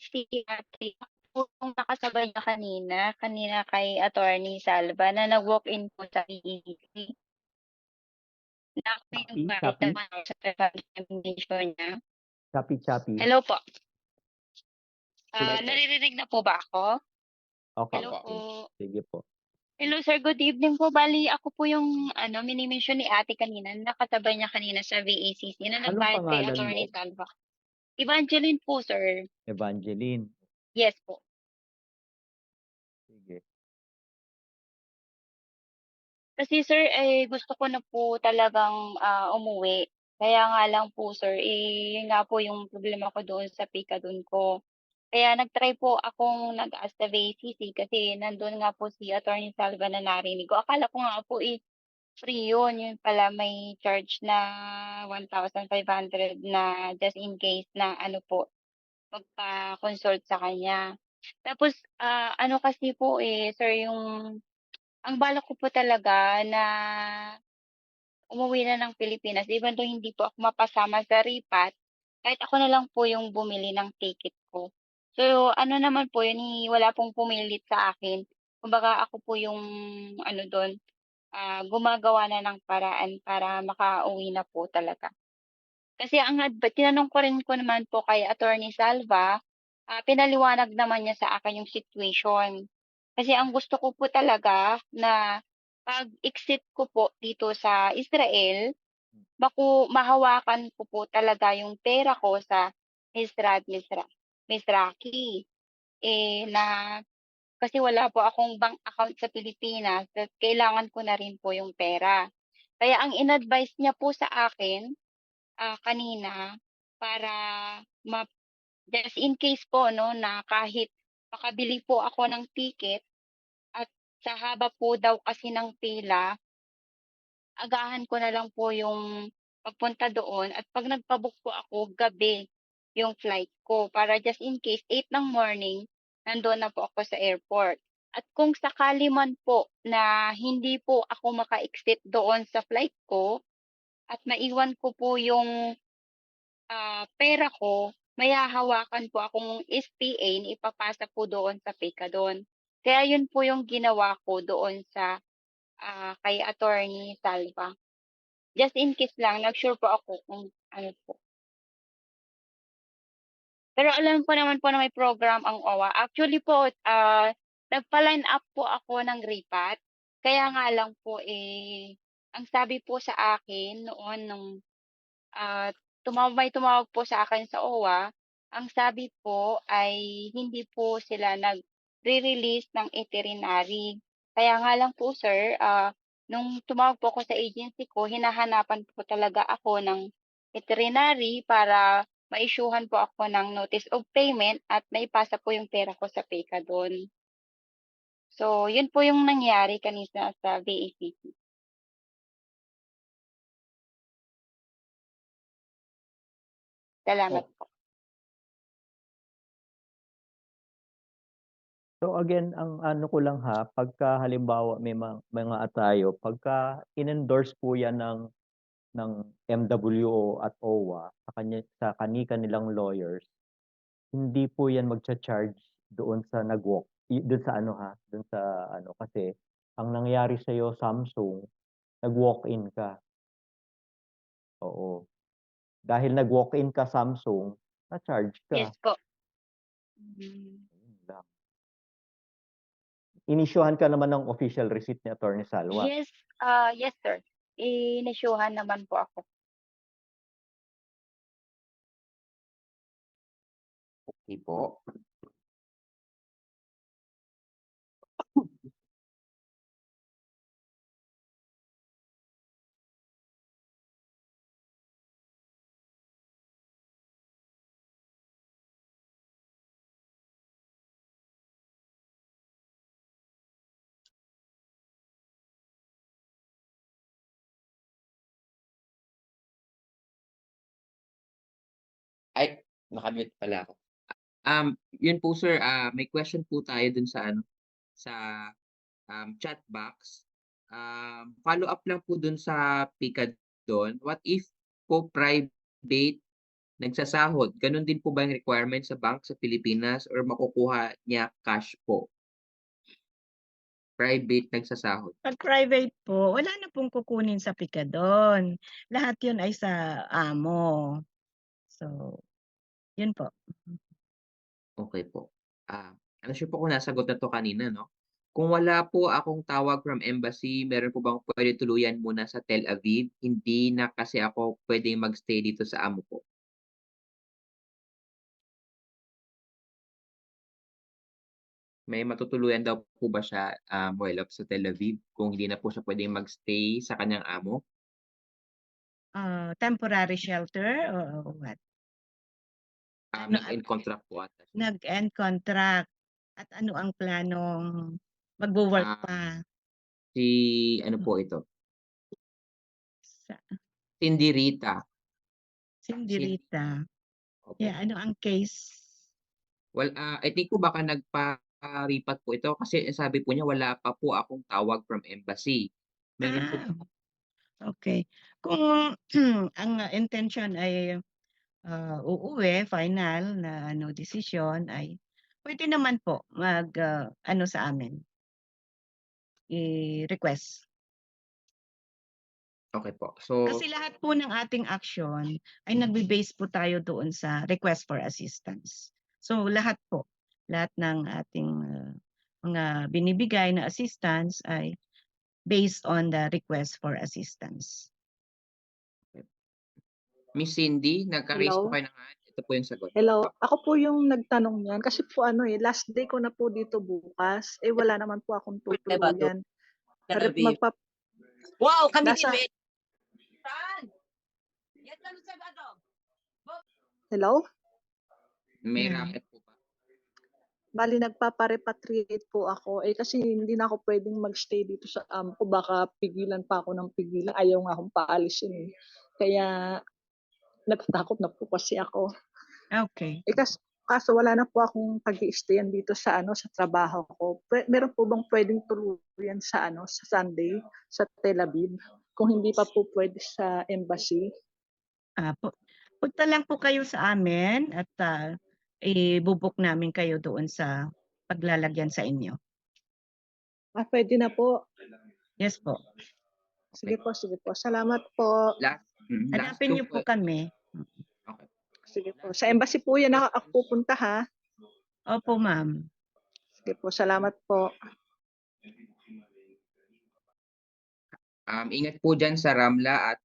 si Ate, kung nakasabay niya kanina kay Attorney Salva na nag-walk-in po sa PEC. Na ako yung kahit
Chappy?
naman sa examination niya.
Chappy.
Hello po.
Sige po.
Naririnig na po ba ako?
Okay.
Hello po.
Sige po.
Hello, sir. Good evening po. Bali, ako po yung mini-mention ni ate kanina. Nakasabay niya kanina sa VACC na
Anong
nagbayad kay
pangalan
Attorney
mo?
Salva. Evangeline po, sir.
Evangeline.
Yes po.
Sige.
Kasi sir, gusto ko na po talagang umuwi. Kaya nga lang po sir, yun nga po yung problema ko doon sa pikadun ko. Kaya nag-try po akong nag-ask sa VACC kasi nandun nga po si Attorney Salva na narinig ko. Akala ko nga po free yun. Yun pala may charge na 1,500 na just in case na magpa-consult sa kanya. Tapos ano kasi po sir, ang balak ko po talaga na umuwi na ng Pilipinas even though hindi po ako mapasama sa ripat, kahit ako na lang po yung bumili ng ticket ko. So ano naman po yun, wala pong pumilit sa akin. Kumbaga ako po yung doon, gumagawa na ng paraan para makauwi na po talaga. Kasi tinanong ko naman po kay Attorney Salva, pinaliwanag naman niya sa akin yung situation. Kasi ang gusto ko po talaga na pag-exit ko po dito sa Israel, mahawakan ko po talaga yung pera ko sa Misraki. Kasi wala po akong bank account sa Pilipinas at kailangan ko na rin po yung pera. Kaya ang in-advise niya po sa akin kanina para just in case po na kahit makabili po ako ng ticket at sa haba po daw kasi ng pila, agahan ko na lang po yung pagpunta doon at pag nagpa-book po ako gabi yung flight ko para just in case 8 ng morning
nandoon na po ako sa airport. At kung sakali man po na hindi po ako maka-exit doon sa flight ko at maiwan ko po yung pera ko, may hahawakan po akong SPA na ipapasa po doon sa Picadon. Kaya yun po yung ginawa ko doon sa kay Attorney Salva. Just in case lang, nag-sure po ako kung ano po. Pero alam ko naman po na may program ang OWA. Actually po, nagpa-line up po ako ng RIPAT. Kaya nga lang po, ang sabi po sa akin noon nung may tumawag po sa akin sa OWA, ang sabi po ay hindi po sila nag-re-release ng itinerary. Kaya nga lang po sir, nung tumawag po ako sa agency ko, hinahanapan po talaga ako ng itinerary para ma-issuehan po ako ng notice of payment at maipasa po yung pera ko sa Picadon. So, yun po yung nangyari kanina sa VACC. Salamat po.
So again, ang ano ko lang ha, pagka halimbawa may mga atayo, pagka in-endorse po yan ng MWO at OWA sa kanilang lawyers, hindi po yan magcha-charge doon sa nag-walk, doon sa ano ha, doon sa ano, kasi ang nangyari sa iyo Samsung, nag-walk-in ka. Oo. Dahil nag-walk-in ka Samsung, na-charge ka.
Yes po.
Ayun lang. Inisyuhan ka naman ng official receipt ni Attorney Salwa.
Yes, yes sir. Inisyuhan naman po ako.
Okay po. Ay, nakamute pala ako. Yun po sir, may question po tayo dun sa ano sa chat box. Follow up lang po dun sa Picadon. What if po private nagsasahod? Ganun din po ba yung requirement sa bank sa Pilipinas or makukuha niya cash po? Private nagsasahod.
Pag private po, wala na pong kukunin sa Picadon. Lahat yun ay sa amo. So, yun po.
Okay po. Ano sure po kung nasagot na to kanina, no? Kung wala po akong tawag from embassy, meron po bang pwede tuluyan muna sa Tel Aviv? Hindi na kasi ako pwedeng magstay dito sa amo ko. May matutuluyan daw po ba siya, sa Tel Aviv kung hindi na po siya pwedeng magstay sa kanyang amo?
Temporary shelter or what?
Nag-end contract po ata.
Nag-end contract. At ano ang planong magwo-work pa?
Ano po ito?
Sa
Cindy Rita.
Cindy Rita.
Okay.
Yeah, ano ang case?
Well, I think po baka nagpa-ripat po ito kasi sabi po niya wala pa po akong tawag from embassy. Meron po
Okay. Kung ang intention ay uuwi, final na desisyon ay pwede naman po sa amin. I-request.
Okay po. So,
Kasi lahat po ng ating action ay nagbe-base po tayo doon sa request for assistance. So lahat ng ating mga binibigay na assistance ay based on the request for assistance.
Miss Cindy, nagka-raise po
Hello?
kayo ng hand. Ito po yung sagot.
Hello, ako po yung nagtanong niyan kasi po last day ko na po dito bukas. Wala naman po akong tutuluyan.
Wow, kami
Nasa-
din.
Hello?
May racket po ba?
Bali nagpapa-repatriate po ako kasi hindi na ako pwedeng magstay dito sa amo ko, baka pigilan pa ako ng pigilan, ayaw nga akong paalisin Kaya natatakot na po kasi ako.
Okay.
Kasi Kaso wala na po akong pag-i-stayan dito sa sa trabaho ko. Meron po bang pwedeng tuluyan sa sa Sunday sa Tel Aviv? Kung hindi pa po pwede sa embassy?
Punta lang po kayo sa amin at i-book namin kayo doon sa paglalagyan sa inyo.
Pwede na po.
Yes po.
Sige po, sige po. Salamat po.
Last
Hanapin niyo po kami.
Okay.
Sige po. Sa embassy po yan ako pupunta ha.
Opo, ma'am.
Sige po, salamat po.
Ingat po dyan sa Ramla at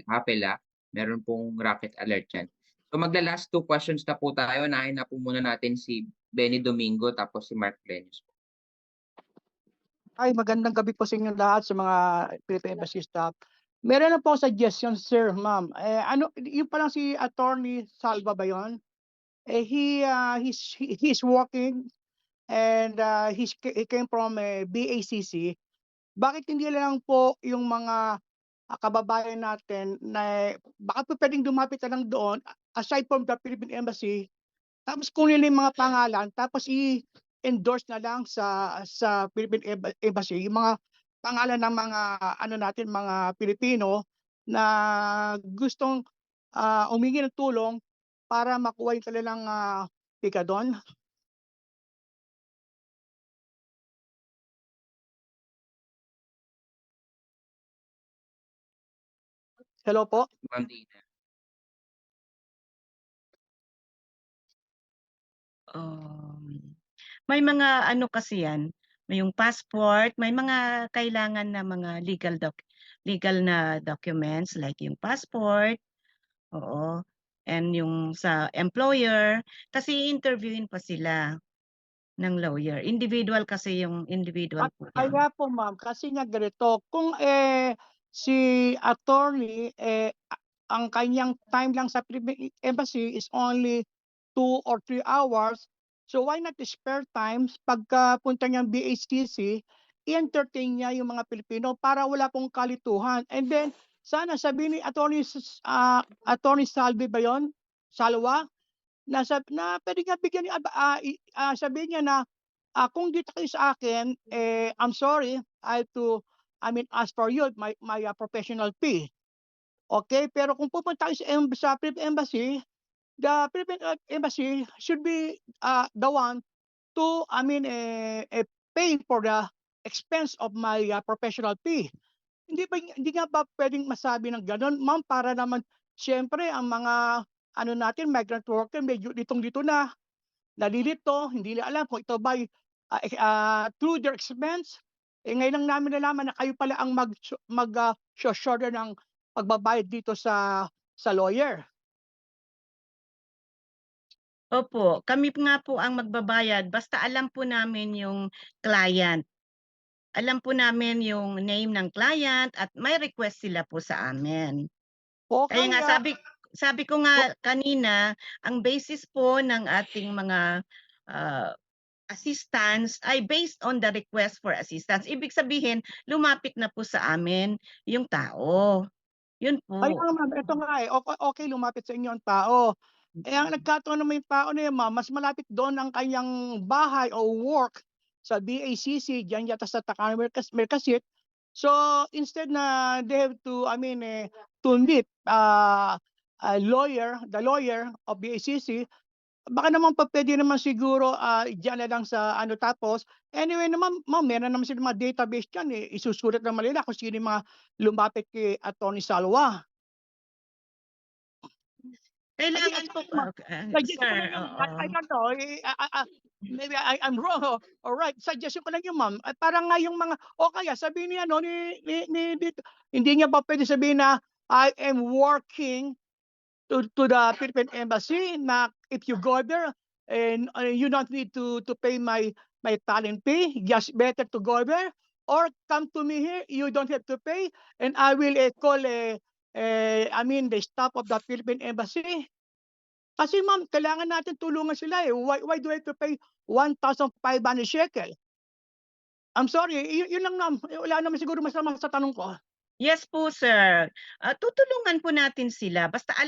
Hapela. Meron pong rocket alert yan. So magla-last 2 questions na po tayo. Unahin na po muna natin si Benny Domingo tapos si Mark Plenius.
Ay, magandang gabi po sa inyo lahat sa mga Philippine Embassy staff. Meron na po suggestion, sir, ma'am. Yung palang si Attorney Salva ba yun? He's working and he came from BACC. Bakit hindi lang po yung mga kababayan natin na baka po pwedeng dumapit na lang doon aside from the Philippine Embassy, tapos kunin yung mga pangalan, tapos i-endorse na lang sa Philippine Embassy yung mga pangalan ng mga natin, mga Pilipino na gustong humingi ng tulong para makuha yung kanilang pikadon. Hello po.
Ma'am Dina.
May mga kasi yan, may yung passport, may mga kailangan na mga legal na documents like yung passport, oo, and yung sa employer, kasi interviewin pa sila ng lawyer. Individual kasi yung individual po yan.
Kaya po ma'am, kasi nga ganito, kung si attorney, ang kanyang time lang sa Philippine Embassy is only 2 or 3 hours, so why not spare times pagka punta niyang BACC, i-entertain niya yung mga Pilipino para wala pong kalituhan. And then, sana sabihin ni Attorney Salvi ba yun? Salwa? Na pwede nga bigyan niya, sabihin niya na, kung dito kayo sa akin, I'm sorry, I have to, ask for you my professional fee. Okay, pero kung pupunta kayo sa Philippine Embassy, the Philippine Embassy should be the one to, pay for the expense of my professional fee. Hindi nga ba pwedeng masabi ng gano'n, ma'am, para naman siyempre ang mga natin, migrant worker, medyo litong-lito na, nalilito, hindi nila alam kung ito ba through their expense. Ngayon lang namin nalaman na kayo pala ang shoulder ng pagbabayad dito sa lawyer.
Opo, kami nga po ang magbabayad basta alam po namin yung client. Alam po namin yung name ng client at may request sila po sa amin. Kaya nga sabi ko nga kanina, ang basis po ng ating mga assistance ay based on the request for assistance. Ibig sabihin, lumapit na po sa amin yung tao. Yun po.
Ay, ma'am, ito nga okay lumapit sa inyo ang tao. Ang nagkataon naman yung tao na yun, ma'am, mas malapit doon ang kanyang bahay o work sa BACC, diyan yata sa Tacanan Mercasit. So instead na they have to, to meet the lawyer of BACC, baka naman pa pwede naman siguro diyan na lang sa tapos. Anyway naman, ma'am, meron naman sila mga database diyan, isusulat naman nila kung sino yung mga lumapit kay Attorney Salwa.
Kailangan po, sir,
I don't know, maybe I'm wrong. All right, suggestion ko lang yun, ma'am. Parang nga yung mga, kaya sabihin niya, hindi niya ba pwede sabihin na I am working to the Philippine Embassy, na if you go there and you don't need to pay my talent fee, just better to go there or come to me here, you don't have to pay, and I will call the staff of the Philippine Embassy. Kasi ma'am, kailangan natin tulungan sila Why do I have to pay 1,500 shekel? I'm sorry, yun lang ma'am. Wala naman siguro masama sa tanong ko.
Yes po, sir. Tutulungan po natin sila. Basta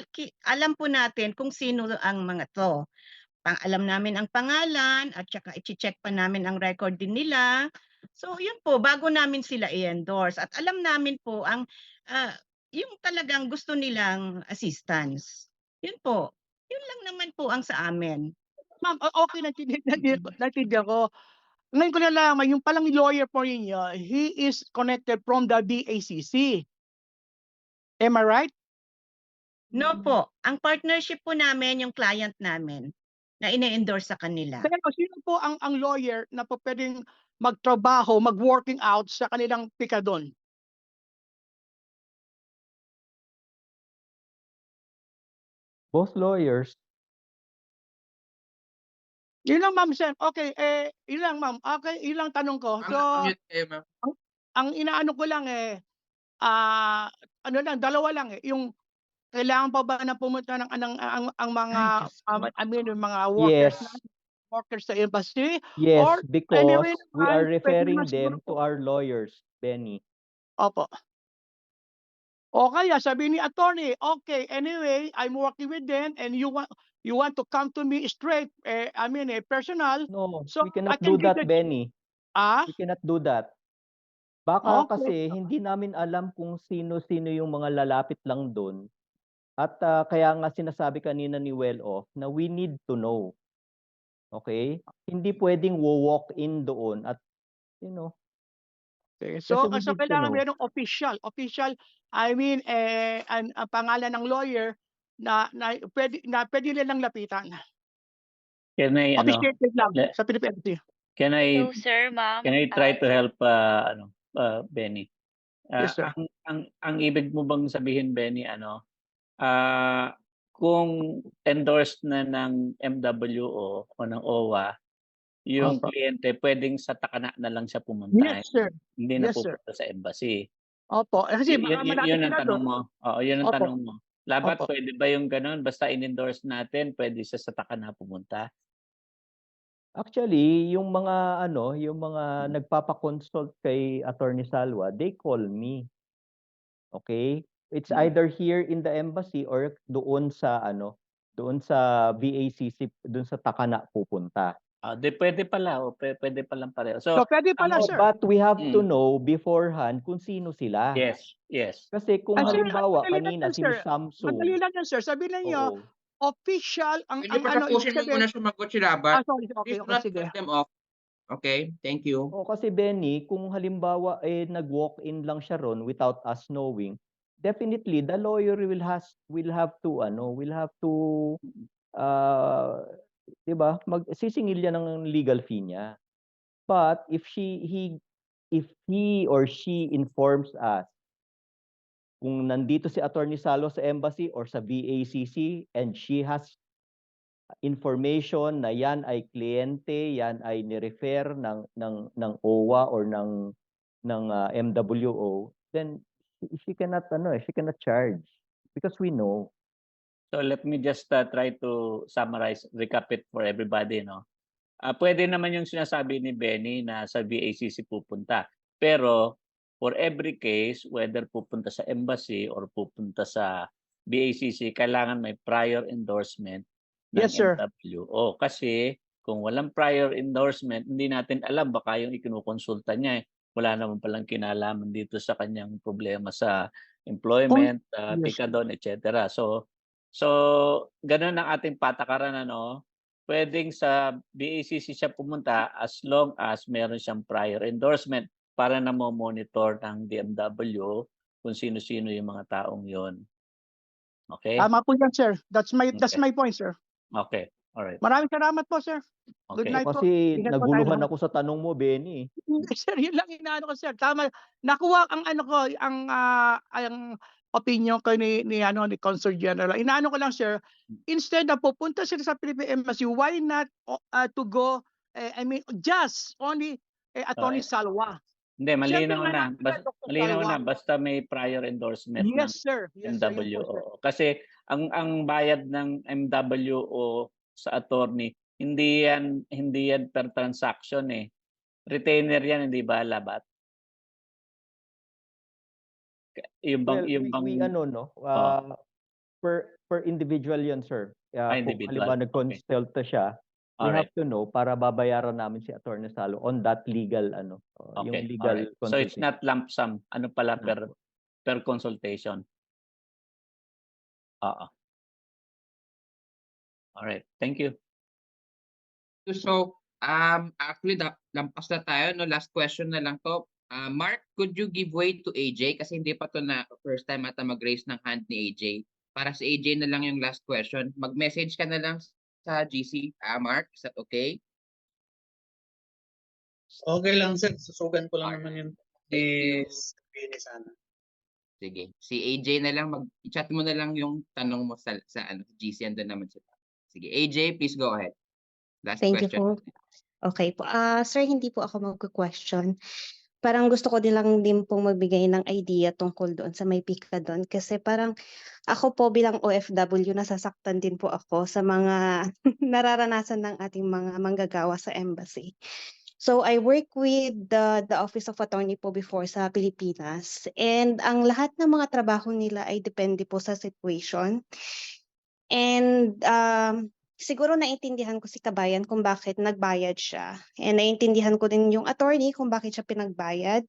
alam po natin kung sino ang mga 'to. Alam namin ang pangalan at saka iche-check pa namin ang record din nila. So, yun po, bago namin sila i-endorse. At alam namin po yung talagang gusto nilang assistance. Yun po. Yun lang naman po ang sa amin.
Ma'am, okay, naintindihan ko. Ngayon ko nalaman, yung palang lawyer po ninyo, he is connected from the BACC. Am I right?
No po. Ang partnership po namin, yung client namin na ine-endorse sa kanila.
Kaya sino po ang lawyer na po pwedeng magtrabaho, mag-working out sa kanilang pikadon?
Both lawyers.
Yun lang, ma'am, sir. Okay, yun lang, ma'am. Okay, yun lang tanong ko. So, ang inaano ko lang ano lang, dalawa lang yung kailangan pa ba na pumunta ng ang mga yung mga workers
Yes.
workers sa embassy?
Yes,
Or
because
anyway
we
naman,
are
pwede
referring
naman siguro
them to our lawyers, Benny.
Opo. O kaya sabi ni attorney, okay, anyway, I'm working with them and you want to come to me straight, personal.
No,
So
we
I
cannot
can
do
give
that,
the
Benny. We cannot do that. Baka
Okay.
kasi hindi namin alam kung sino-sino yung mga lalapit lang doon. At kaya nga sinasabi kanina ni Well-Off na we need to know. Okay? Hindi pwedeng walk in doon at
Okay.
Kasi
So,
we
so
need to
kailangan
know.
merong official, ang pangalan ng lawyer na pwede nilang lapitan.
Can I
Officiated lang sa Philippines.
Can I
Hello, sir, ma'am.
can I try to help Benny?
Yes, sir.
Ang ibig mo bang sabihin, Benny, kung endorsed na ng MWO o ng OWA, yung
Opo.
kliyente pwedeng sa takana na lang siya pumunta.
Yes, sir.
Hindi na
Yes, sir.
pupunta sa embassy.
Opo. Kasi baka malapit
Yun ang
sila
tanong
doon.
mo. Oo, yun ang
Opo.
tanong mo. Labat
Opo.
pwede ba yung ganun? Basta in-endorse natin, pwede siya sa takana pumunta?
Actually, yung mga nagpapa-consult kay Attorney Salwa, they call me. Okay? It's either here in the embassy or doon sa BACC, doon sa Takana pupunta.
Pwede pala, pwede palang pareho.
So, pwede pala, sir.
But we have to know beforehand kung sino sila.
Yes.
Kasi kung
Sir,
halimbawa
madali lang
kanina
yan,
si
sir.
Miss Samsung,
Madali lang yan, sir. Sabihin niyo,
oo.
official ang
Pwede pa tapusin mo muna sumagot si Labat.
sorry. Okay,
Please do
okay,
not
sige.
cut them off. Okay, thank you.
Kasi Benny, kung halimbawa nag-walk-in lang siya ron without us knowing, definitely the lawyer will have to 'di ba? Sisingil niya ng legal fee niya. But if he or she informs us kung nandito si Attorney Salo sa embassy or sa BACC and she has information na yan ay kliyente, yan ay ni-refer ng OWA or ng MWO, then she cannot charge because we know.
So let me just try to summarize, recap it for everybody, no? Pwede naman yung sinasabi ni Benny na sa BACC pupunta. Pero for every case, whether pupunta sa embassy or pupunta sa BACC, kailangan may prior endorsement ng
Yes, sir.
MWO. Kasi kung walang prior endorsement, hindi natin alam, baka yung ikinukonsulta niya wala naman palang kinalaman dito sa kanyang problema sa employment, pikadon, etc. So ganun ang ating patakaran, pwedeng sa BACC siya pumunta as long as meron siyang prior endorsement para na mo-monitor ng DMW kung sino-sino yung mga taong yon. Okay?
Tama po yan, sir. That's my point, sir.
Okay. All right.
Maraming salamat po, sir. Good
Okay.
night po.
Kasi
Ingat po
naguluhan
tayo.
ako sa tanong mo, Benny.
Sir, yun lang inaano ko, sir. Tama. Nakuha ang opinion ko ni Consul General. Inaano ko lang, sir, instead na pupunta sila sa Philippine Embassy, why not to go, just only Attorney Salwa?
Hindi, malinaw na. Basta may prior endorsement ng
Yes, sir. Yes, sir. Yun po, sir.
MWO. Kasi ang bayad ng MWO sa attorney, hindi yan per transaction eh. Retainer yan, hindi ba, Labat? Yung bang,
Well,
yung bang,
we ano, no, per individual yun, sir. Kung
individual.
halimbawa
Okay.
nag-consulta siya, we
Alright.
have to know para babayaran namin si Attorney Salo on that legal, yung
Okay.
legal
Alright. So it's
consultation.
not lump sum. Ano pala
No po.
per consultation. Oo. Alright. Thank you.
So, actually, lampas na tayo. No? Last question na lang to. Mark, could you give way to AJ? Kasi hindi pa to na first time ata mag-raise ng hand ni AJ. Para sa AJ na lang yung last question. Mag-message ka na lang sa GC. Mark, is that okay?
Okay lang, sir. Susugan ko lang naman yung
Thank you.
sana.
Sige. Si AJ na lang, i-chat mo na lang yung tanong mo sa GC. Andun naman siya. Sige. AJ, please go ahead. Last
Thank you
question.
po. Okay po. Sir, hindi po ako magko-question. Parang gusto ko din lang din pong magbigay ng idea tungkol doon sa may pika doon. Kasi parang ako po bilang OFW, nasasaktan din po ako sa mga nararanasan ng ating mga manggagawa sa embassy. So I work with the Office of Attorney po before sa Pilipinas. And ang lahat ng mga trabaho nila ay depende po sa situation. And siguro naintindihan ko si kabayan kung bakit nagbayad siya. And naintindihan ko din yung attorney kung bakit siya pinagbayad.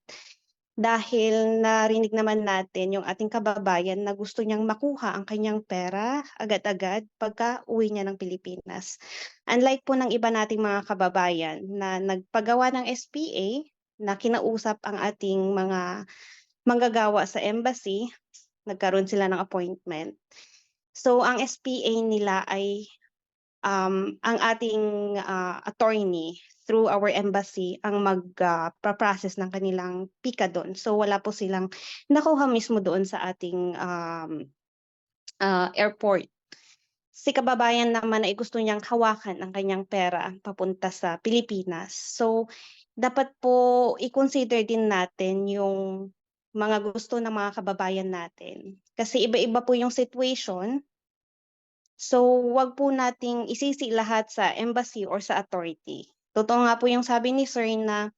Dahil narinig naman natin yung ating kababayan na gusto niyang makuha ang kanyang pera agad-agad pagka uwi niya ng Pilipinas. Unlike po ng iba nating mga kababayan na nagpagawa ng SPA na kinausap ang ating mga manggagawa sa embassy, nagkaroon sila ng appointment. So ang SPA nila ay ang ating attorney through our embassy ang mag-process ng kanilang pika doon. So wala po silang nakuha mismo doon sa ating airport. Si kababayan naman ay gusto niyang hawakan ang kanyang pera papunta sa Pilipinas. So dapat po i-consider din natin yung mga gusto ng mga kababayan natin. Kasi iba-iba po yung situation. So, wag po nating isisi lahat sa embassy or sa authority. Totoo nga po yung sabi ni Sir na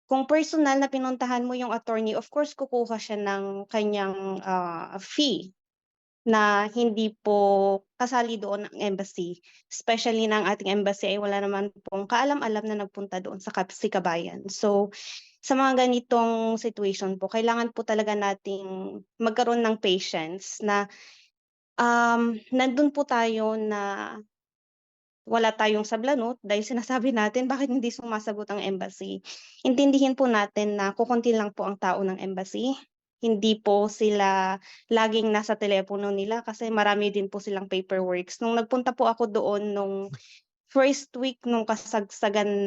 kung personal na pinuntahan mo yung attorney, of course, kukuha siya ng kanyang fee na hindi po kasali doon ng embassy. Especially ng ating embassy ay wala naman pong kaalam-alam na nagpunta doon sa si kabayan. So, sa mga ganitong situation po, kailangan po talaga nating magkaroon ng patience na nandun po tayo na wala tayong sablanot dahil sinasabi natin bakit hindi sumasagot ang embassy. Intindihin po natin na kukunti lang po ang tao ng embassy. Hindi po sila laging nasa telepono nila kasi marami din po silang paperworks. Nung nagpunta po ako doon nung first week nung kasagsagan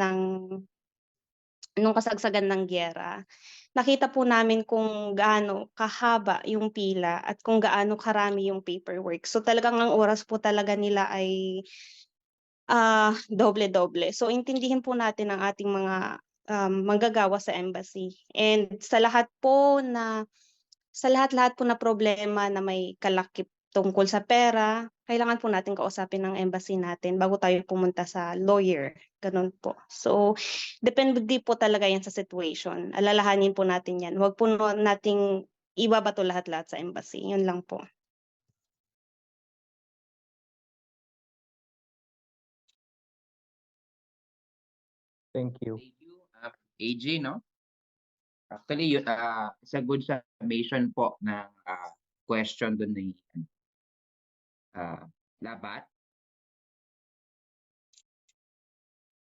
ng giyera, nakita po namin kung gaano kahaba yung pila at kung gaano karami yung paperwork. So talagang ang oras po talaga nila ay doble-doble. So intindihin po natin ang ating mga manggagawa sa embassy. And sa lahat po na problema na may kalakip tungkol sa pera, kailangan po natin kausapin ng embassy natin bago tayo pumunta sa lawyer. Ganun po. So, depende po talaga yan sa situation. Alalahanin po natin yan. Huwag po nating ibabato lahat-lahat sa embassy. Yun lang po.
Thank you.
Thank you, AJ, no? Actually, it's a good summation po ng question doon ni Labat.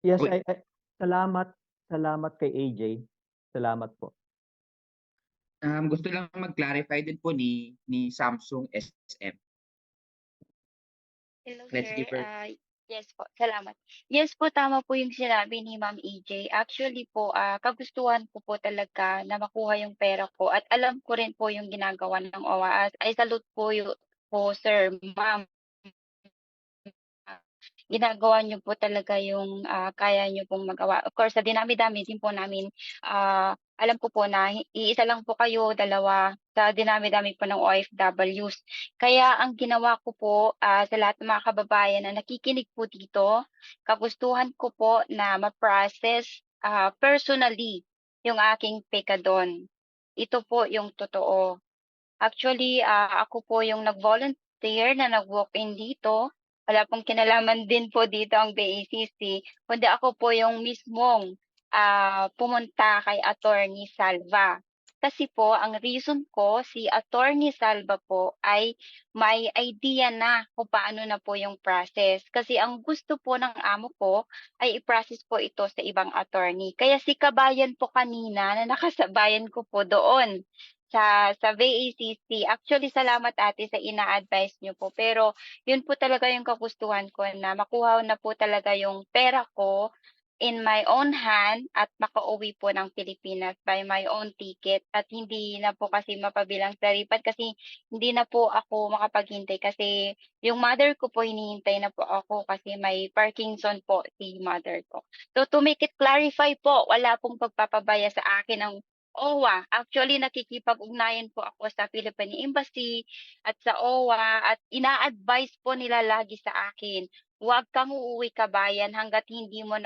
Yes, salamat kay AJ. Salamat po.
Gusto lang mag-clarify din po ni Samsung SM.
Hello,
Let's
sir.
give her.
Yes po, salamat. Yes po, tama po yung sinabi ni Ma'am EJ. Actually po, kagustuhan ko po talaga na makuha yung pera ko at alam ko rin po yung ginagawa ng OWA. I salute po sir, ma'am. Ginagawa niyo po talaga yung kaya niyo pong magawa. Of course, sa dinami-dami din po namin, alam ko po na iisa lang po kayo, dalawa, sa dinami-dami po ng OFWs. Kaya ang ginawa ko po sa lahat ng mga kababayan na nakikinig po dito, kagustuhan ko po na ma-process personally yung aking pekadon. Ito po yung totoo. Actually, ako po yung nag-volunteer na nag-walk-in dito. Wala pong kinalaman din po dito ang BACC, kundi ako po yung mismong pumunta kay Attorney Salva. Kasi po, ang reason ko, si Attorney Salva po ay may idea na kung paano na po yung process. Kasi ang gusto po ng amo ko ay i-process po ito sa ibang attorney. Kaya si kabayan po kanina na nakasabayan ko po doon sa VACC. Actually, salamat ate sa ina-advise niyo po. Pero yun po talaga yung kagustuhan ko na makuha na po talaga yung pera ko in my own hand at makauwi po ng Pilipinas by my own ticket at hindi na po kasi mapabilang sa ripat kasi hindi na po ako makapaghintay kasi yung mother ko po hinihintay na po ako kasi may Parkinson po si mother ko. So to make it clarify po, wala pong pagpapabaya sa akin ng OWA. Actually, nakikipag-ugnayan po ako sa Philippine Embassy at sa OWA at ina-advise po nila lagi sa akin, huwag kang uuwi kabayan hangga't hindi mo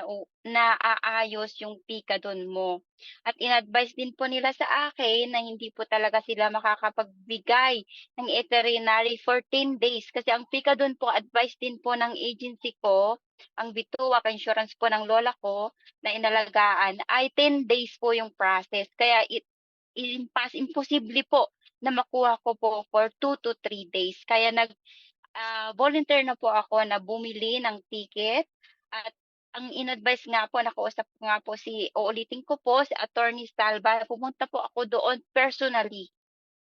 naaayos yung pikadon mo. At in-advise din po nila sa akin na hindi po talaga sila makakapagbigay ng itinerary for 10 days kasi ang pikadon po, advice din po ng agency ko, ang Bituak Insurance po ng lola ko na inalagaan ay 10 days po yung process. Kaya imposible po na makuha ko po for 2 to 3 days. Kaya volunteer na po ako na bumili ng ticket at ang in-advise nga po, nakausap ko nga po uulitin ko po, si Attorney Salva, pumunta po ako doon personally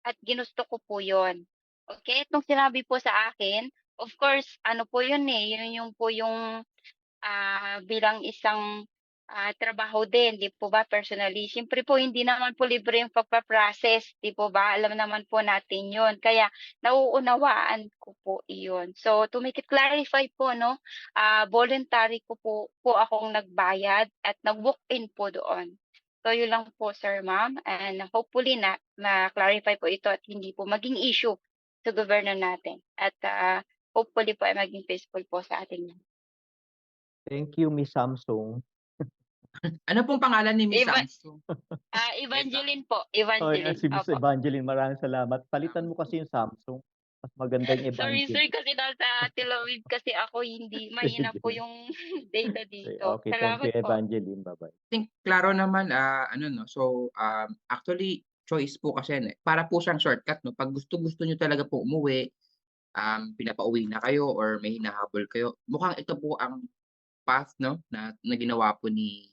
at ginusto ko po yon. Okay, itong sinabi po sa akin, of course, ano po yun yun yung po yung bilang isang trabaho din, di po ba, personally. Siyempre po, hindi naman po libre yung pagpa-process, di po ba? Alam naman po natin yun. Kaya, nauunawaan ko po iyon. So, to make it clarify po, no, voluntary ko po akong nagbayad at nag-walk-in po doon. So, yun lang po, sir, ma'am. And hopefully na-clarify po ito at hindi po maging issue sa gobyerno natin. At hopefully po ay maging peaceful po sa ating.
Thank you, Miss Samsung.
Ano pong pangalan ni Miss Samsung?
Evangeline po.
Oh, yeah,
Evangeline.
si Miss
Opo.
Evangeline, maraming salamat. Palitan mo kasi yung Samsung. Mas maganda yung
Sorry,
Evangeline.
sir, kasi nasa Tilawid kasi ako hindi mahina po yung data dito.
Okay, thank
Salamat
you,
po.
Evangeline. Bye-bye.
I think klaro naman so actually choice po kasi para po siyang shortcut no, pag gusto niyo talaga po umuwi, pinapauwi na kayo or may hinahabol kayo, mukhang ito po ang path no na ginawa po ni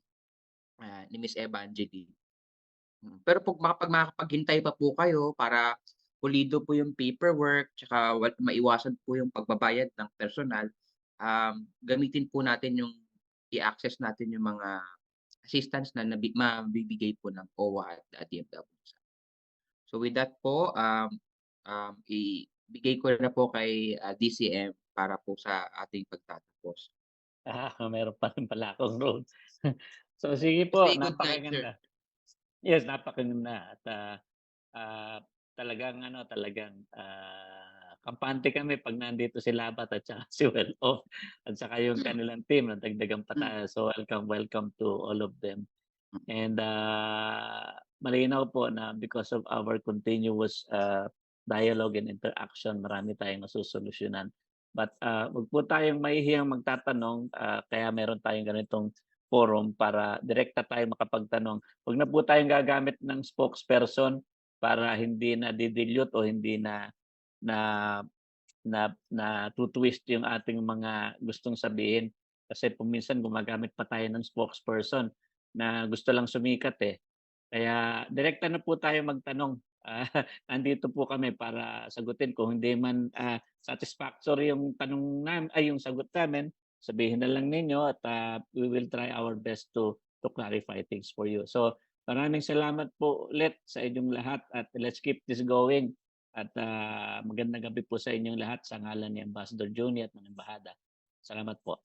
Miss Evangeline. Pero pag makapaghintay pa po kayo para pulido po yung paperwork tsaka maiwasan po yung pagbabayad ng personal, gamitin po natin yung i-access natin yung mga assistance na mabibigay po ng OWA at DMW. So with that po, ibigay ko na po kay DCM para po sa ating pagtatapos.
Meron pa rin pala akong road. So sige po,
Say good night, sir.
napakaganda. Yes, napakaganda at talagang kampante kami pag nandito si Labat at saka si Well-Off at saka yung kanilang team na dagdagan pa tayo. So welcome to all of them. And malinaw po na because of our continuous dialogue and interaction, marami tayong nasusolusyonan. But wag po tayong mahihiyang magtatanong, kaya meron tayong ganitong forum para direkta tayo makapagtanong. Huwag na po tayong gagamit ng spokesperson para hindi na didilute o hindi na tutwist yung ating mga gustong sabihin. Kasi minsan gumagamit pa tayo ng spokesperson na gusto lang sumikat eh. Kaya direkta na po tayo magtanong. Nandito po kami para sagutin. Kung hindi man satisfactory yung tanong namin, yung sagot namin, sabihin na lang ninyo at we will try our best to clarify things for you. So maraming salamat po ulit sa inyong lahat at let's keep this going. At magandang gabi po sa inyong lahat sa ngalan ni Ambassador Juni at ng Embahada. Salamat po.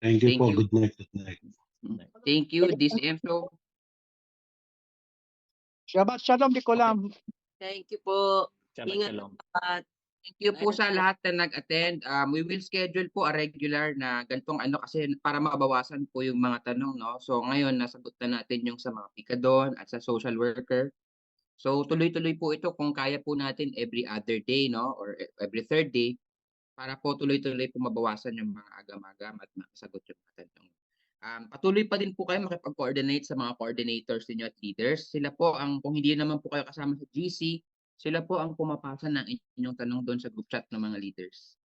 Thank you po. Good night. Good night.
Thank you, DCM. So,
Shabbat Shalom, Nicolam.
Thank you po.
Shabbat
Ingat
Shalom.
lahat.
thank you po sa lahat na nag-attend. We will schedule po a regular na gantong kasi para mabawasan po yung mga tanong, no? So ngayon nasagot na natin yung sa mga pikadon at sa social worker. So tuloy-tuloy po ito kung kaya po natin every other day, no, or every third day, para po tuloy-tuloy po mabawasan yung mga agam-agam at masagot yung mga tanong. Patuloy pa din po kayo makipag-coordinate sa mga coordinators ninyo at leaders. Sila po ang, kung hindi naman po kayo kasama sa GC, sila po ang pumapasa ng inyong tanong doon sa group chat ng mga leaders.